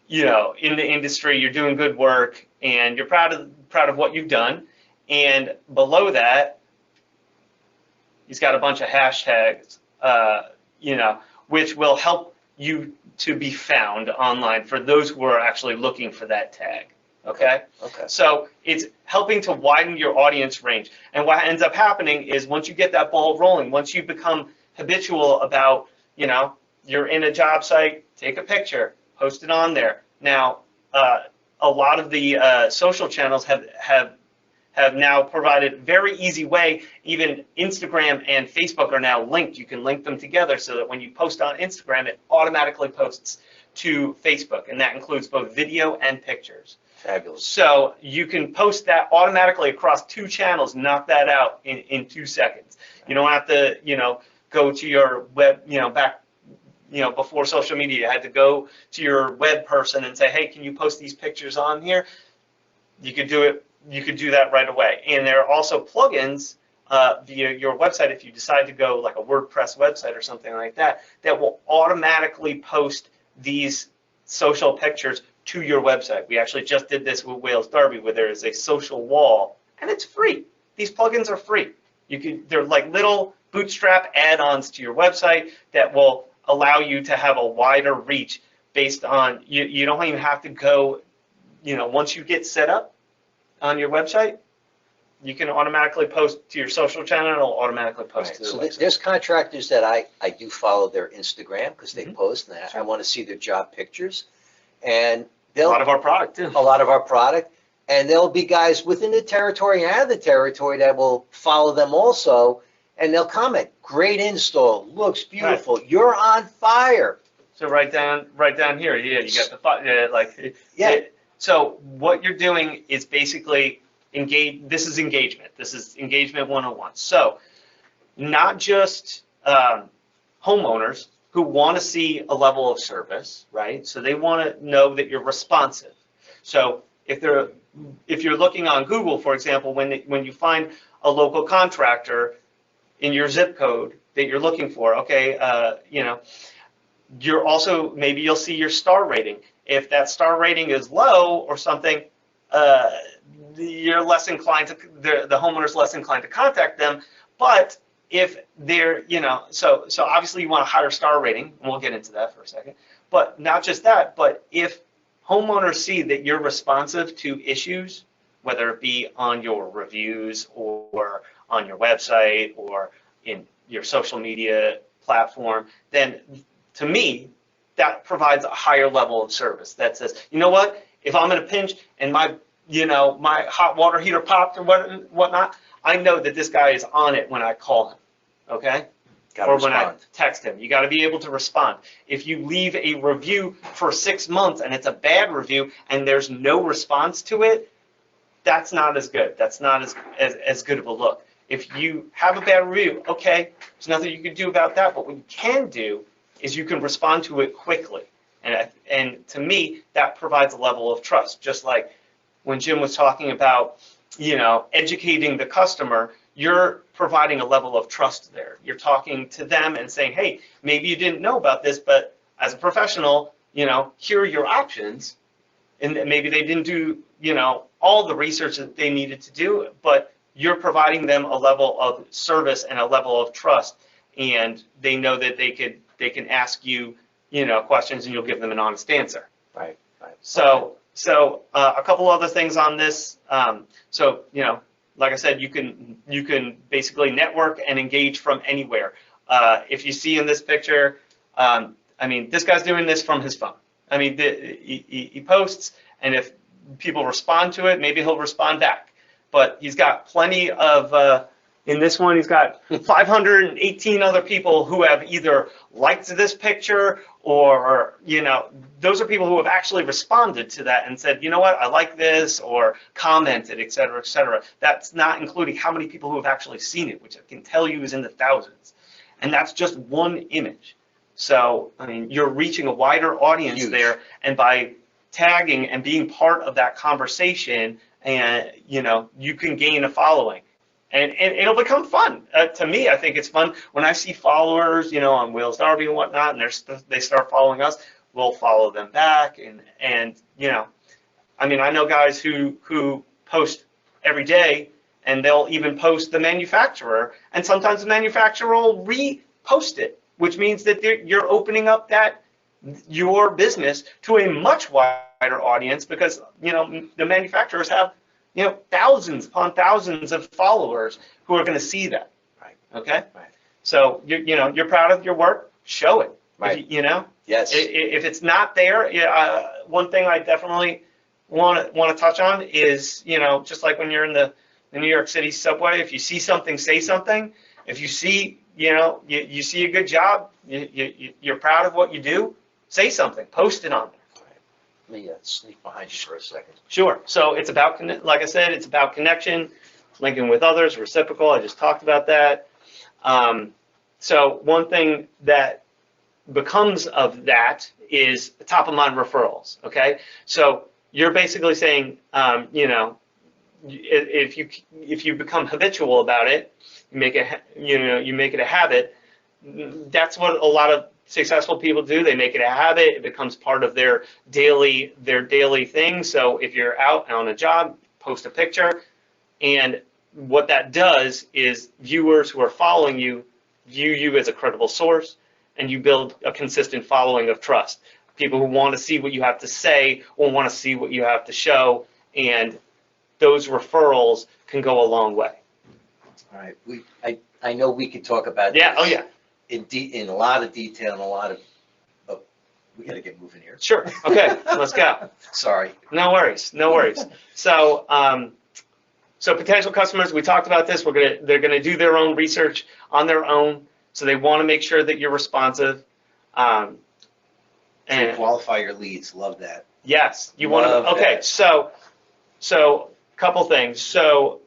the industry, you're doing good work, and you're proud of what you've done. And below that, he's got a bunch of hashtags, which will help you to be found online for those who are actually looking for that tag. Okay? Okay. So it's helping to widen your audience range. And what ends up happening is once you get that ball rolling, once you become habitual about, you're in a job site, take a picture, post it on there. Now, a lot of the social channels have now provided very easy way. Even Instagram and Facebook are now linked. You can link them together so that when you post on Instagram, it automatically posts to Facebook, and that includes both video and pictures. Fabulous. So you can post that automatically across two channels, knock that out in 2 seconds. You don't have to, go to your web, back, before social media, you had to go to your web person and say, hey, can you post these pictures on here? You could do it. You could do that right away. And there are also plugins via your website if you decide to go like a WordPress website or something like that, that will automatically post these social pictures to your website. We actually just did this with Wales Darby, where there is a social wall, and it's free. These plugins are free. They're like little bootstrap add-ons to your website that will allow you to have a wider reach based on, you don't even have to go, once you get set up on your website, you can automatically post to your social channel, and it'll automatically post to the website. There's contractors that I do follow their Instagram because they Mhm. post, and I want to see their job pictures. And A lot of our product, too. a lot of our product, and there'll be guys within the territory and out of the territory that will follow them also, and they'll comment, great install, looks beautiful, you're on fire. So right down here, yeah, you got the Yeah. So what you're doing is basically This is engagement. This is engagement 101. So not just homeowners who want to see a level of service, right? So they want to know that you're responsive. So if you're looking on Google, for example, when you find a local contractor in your zip code that you're looking for, okay, you're also, maybe you'll see your star rating. If that star rating is low or something, you're less inclined to, the homeowner's less inclined to contact them. But if they're, so obviously you want a higher star rating, and we'll get into that for a second. But not just that, but if homeowners see that you're responsive to issues, whether it be on your reviews or on your website or in your social media platform, then to me, that provides a higher level of service that says, you know what, If I'm in a pinch and my my hot water heater popped or whatnot, I know that this guy is on it when I call him, okay? Gotta Or when I respond. text him. You got to be able to respond. If you leave a review for 6 months and it's a bad review and there's no response to it, that's not as good. That's not as good of a look. If you have a bad review, okay, there's nothing you can do about that. But what you can do is you can respond to it quickly. And to me, that provides a level of trust. Just like when Jim was talking about, educating the customer, you're providing a level of trust there. You're talking to them and saying, hey, maybe you didn't know about this, but as a professional, here are your options. And maybe they didn't do, all the research that they needed to do, but you're providing them a level of service and a level of trust, and they know that they can ask you, questions, and you'll give them an honest answer. Right. So a couple other things on this. Like I said, you can basically network and engage from anywhere. If you see in this picture, this guy's doing this from his phone. He posts, and if people respond to it, maybe he'll respond back. But he's got plenty of, in this one, he's got 518 other people who have either liked this picture or, those are people who have actually responded to that and said, you know what, I like this, or commented, et cetera, et cetera. That's not including how many people who have actually seen it, which I can tell you is in the thousands. And that's just one image. So, you're reaching a wider audience there, and by tagging and being part of that conversation, and you can gain a following, and it'll become fun. To me, I think it's fun when I see followers, on Wales Darby and whatnot, and they start following us. We'll follow them back, and I know guys who post every day, and they'll even post the manufacturer, and sometimes the manufacturer will repost it, which means that you're opening up your business to a much wider audience, because the manufacturers have thousands upon thousands of followers who are going to see that. Right. Okay. Right. So you're proud of your work. Show it. Right. Yes. Yes. If it's not there, one thing I definitely want to touch on is just like when you're in the New York City subway, if you see something, say something. If you see you see a good job, you're proud of what you do, say something, post it on there. Let me sneak behind you for a second. Sure. So it's about, like I said, it's about connection, linking with others, reciprocal. I just talked about that. So one thing that becomes of that is top of mind referrals. Okay. So you're basically saying, if you become habitual about it, you make it a habit. That's what a lot of successful people do. They make it a habit. It becomes part of their daily thing. So if you're out on a job, post a picture, and what that does is viewers who are following you view you as a credible source, and you build a consistent following of trust. People who want to see what you have to say or want to see what you have to show, and those referrals can go a long way. All right. I know we could talk about Yeah. this Oh yeah. in a lot of detail and a lot of, but we got to get moving here. Sure. Okay. Let's go. Sorry. No worries. No worries. So, so potential customers, we talked about this. They're gonna do their own research on their own. So they want to make sure that you're responsive. And And qualify your leads. Love that. yes, you want Love to. Okay. that. So couple things. So,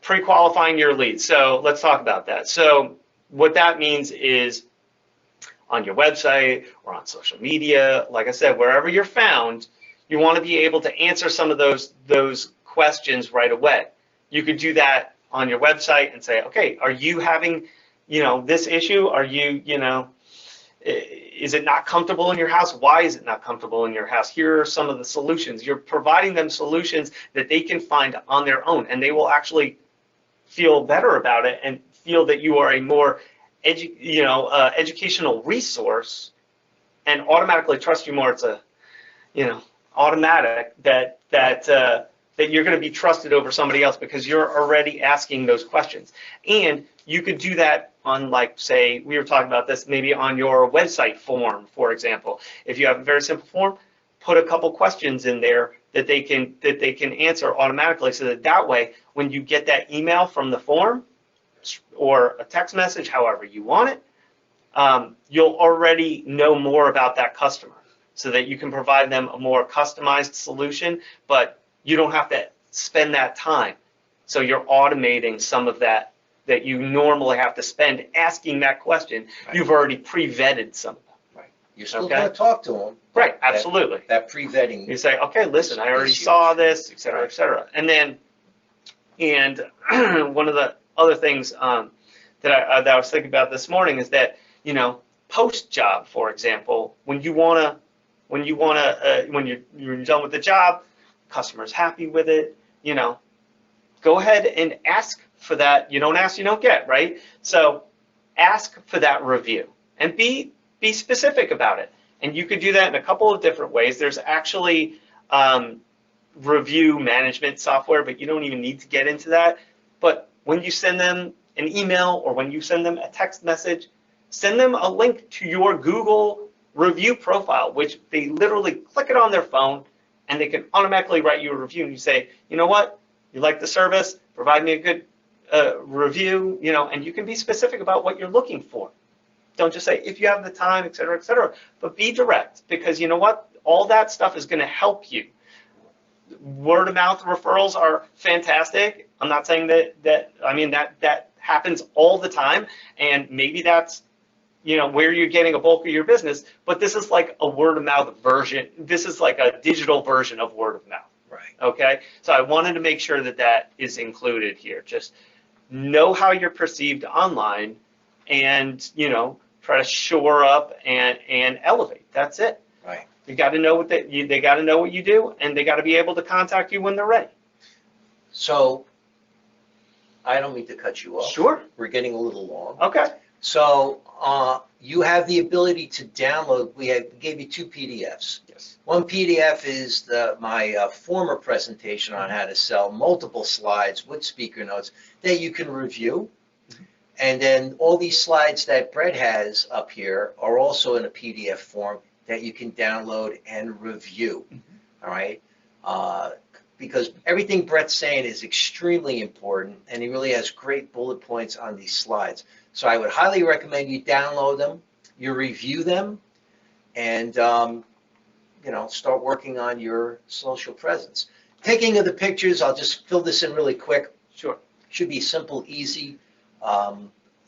pre-qualifying your leads. So let's talk about that. So what that means is on your website or on social media, like I said, wherever you're found, you want to be able to answer some of those questions right away. You could do that on your website and say, okay, are you having, this issue? Are you, is it not comfortable in your house? Why is it not comfortable in your house? Here are some of the solutions. You're providing them solutions that they can find on their own, and they will actually feel better about it and feel that you are a more educational resource, and automatically trust you more. It's a automatic that you're going to be trusted over somebody else because you're already asking those questions. And you could do that on, like, say, we were talking about this, maybe on your website form, for example. If you have a very simple form, put a couple questions in there that they can answer automatically, so that way when you get that email from the form or a text message, however you want it, you'll already know more about that customer, so that you can provide them a more customized solution, but you don't have to spend that time. So you're automating some of that you normally have to spend asking that question. Right. You've already pre-vetted some of them. Right. You're still Okay. going to talk to them. Right, absolutely. That pre-vetting. You say, okay, listen, I already is saw huge. this, et cetera, et cetera. And then, one of the other things that I was thinking about this morning is that, post job, for example, when you're done with the job, customer's happy with it, go ahead and ask for that. You don't ask, you don't get, right? So ask for that review and be specific about it. And you could do that in a couple of different ways. There's actually review management software, but you don't even need to get into that. But when you send them an email or when you send them a text message, send them a link to your Google review profile, which they literally click it on their phone and they can automatically write you a review. And you say, you know what, you like the service, provide me a good review, and you can be specific about what you're looking for. Don't just say, if you have the time, et cetera, but be direct, because you know what, all that stuff is going to help you. Word of mouth referrals are fantastic. I'm not saying that happens all the time, and maybe that's where you're getting a bulk of your business, but this is like a word of mouth version. This is like a digital version of word of mouth. Right. Okay, so I wanted to make sure that is included here. Just know how you're perceived online, and try to shore up and elevate. That's it. Right. You got to know they got to know what you do, and they got to be able to contact you when they're ready. So I don't mean to cut you off. Sure. We're getting a little long. Okay. So you have the ability to download. We gave you 2 PDFs. Yes. One PDF is my former presentation on how to sell, multiple slides with speaker notes that you can review. And then all these slides that Brett has up here are also in a PDF form that you can download and review. All right? Because everything Brett's saying is extremely important, and he really has great bullet points on these slides. So I would highly recommend you download them, you review them, and start working on your social presence. Taking of the pictures, I'll just fill this in really quick. Sure. Should be simple, easy.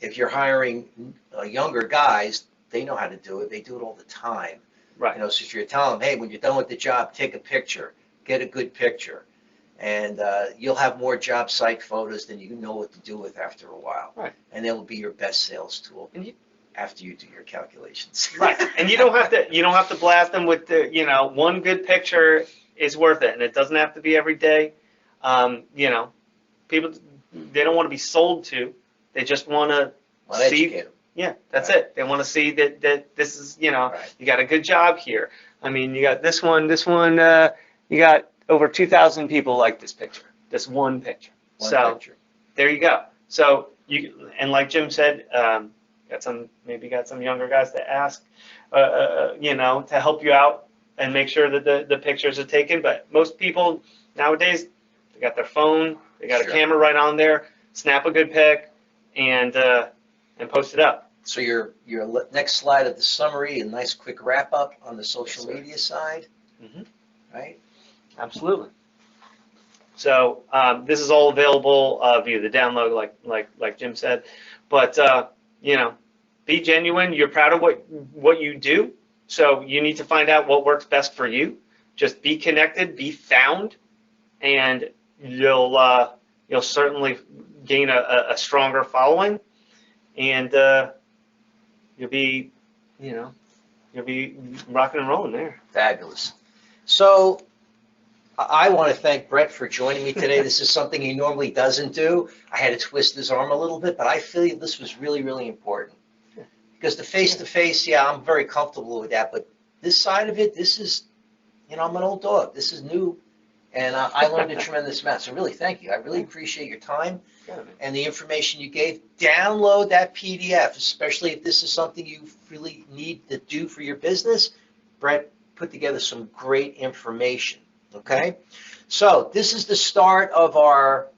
If you're hiring younger guys, they know how to do it. They do it all the time. Right. So if you're telling them, hey, when you're done with the job, take a picture, get a good picture, and you'll have more job site photos than you know what to do with after a while. Right. And they will be your best sales tool after you do your calculations. Right. And you don't have to blast them with the one good picture is worth it, and it doesn't have to be every day. People, they don't want to be sold to. They just want to see. Educate them. Yeah, that's Right. it. They want to see that this is, Right. you got a good job here. I mean, you got this one, you got over 2,000 people like this picture, this one picture. One picture. There you go. So and like Jim said, got some younger guys to ask, to help you out and make sure that the pictures are taken. But most people nowadays, they got their phone, they got Sure. a camera right on there, snap a good pic, and post it up. So your next slide of the summary, a nice quick wrap up on the social Yes, sir. media side, Mhm. right? Absolutely. So this is all available via the download, like Jim said. But be genuine. You're proud of what you do. So you need to find out what works best for you. Just be connected, be found, and you'll certainly gain a stronger following, and you'll be rocking and rolling there. Fabulous. So I want to thank Brett for joining me today. This is something he normally doesn't do. I had to twist his arm a little bit, but I feel this was really, really important. Because the face-to-face, yeah, I'm very comfortable with that, but this side of it, this is, I'm an old dog. This is new, and I learned a tremendous amount. So really, thank you. I really appreciate your time and the information you gave. Download that PDF, especially if this is something you really need to do for your business. Brett put together some great information, okay? So this is the start of our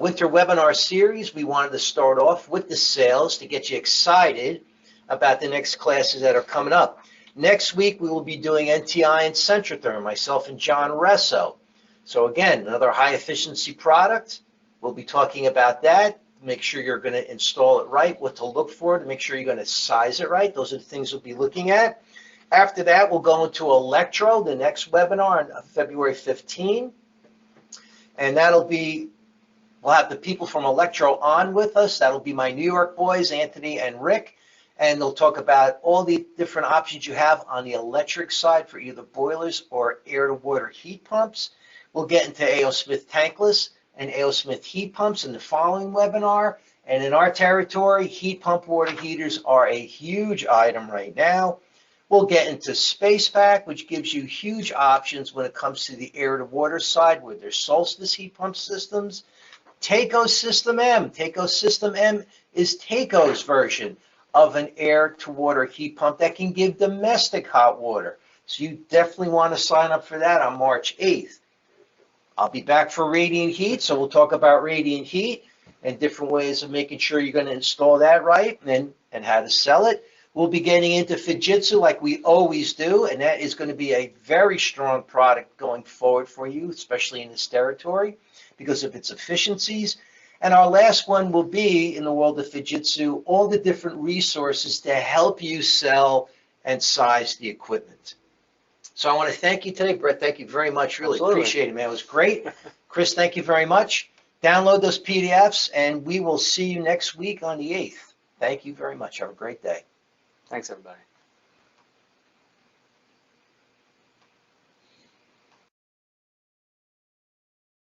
winter webinar series. We wanted to start off with the sales to get you excited about the next classes that are coming up. Next week, we will be doing NTI and Centrotherm, myself and John Resso. So again, another high efficiency product. We'll be talking about that. Make sure you're going to install it right, what to look for, to make sure you're going to size it right. Those are the things we'll be looking at. After that, we'll go into Electro, the next webinar on February 15. And that'll be, we'll have the people from Electro on with us. That'll be my New York boys, Anthony and Rick. And they'll talk about all the different options you have on the electric side for either boilers or air-to-water heat pumps. We'll get into A.O. Smith tankless and A.O. Smith heat pumps in the following webinar. And in our territory, heat pump water heaters are a huge item right now. We'll get into Space Pack, which gives you huge options when it comes to the air-to-water side with their Solstice heat pump systems. Taco System M. Taco System M is Taco's version of an air-to-water heat pump that can give domestic hot water. So you definitely want to sign up for that on March 8th. I'll be back for Radiant Heat, so we'll talk about Radiant Heat and different ways of making sure you're going to install that right and how to sell it. We'll be getting into Fujitsu like we always do, and that is going to be a very strong product going forward for you, especially in this territory, because of its efficiencies. And our last one will be, in the world of Fujitsu, all the different resources to help you sell and size the equipment. So I want to thank you today, Brett. Thank you very much. Really Absolutely. appreciate it, man. It was great. Chris, thank you very much. Download those PDFs, and we will see you next week on the 8th. Thank you very much. Have a great day. Thanks, everybody.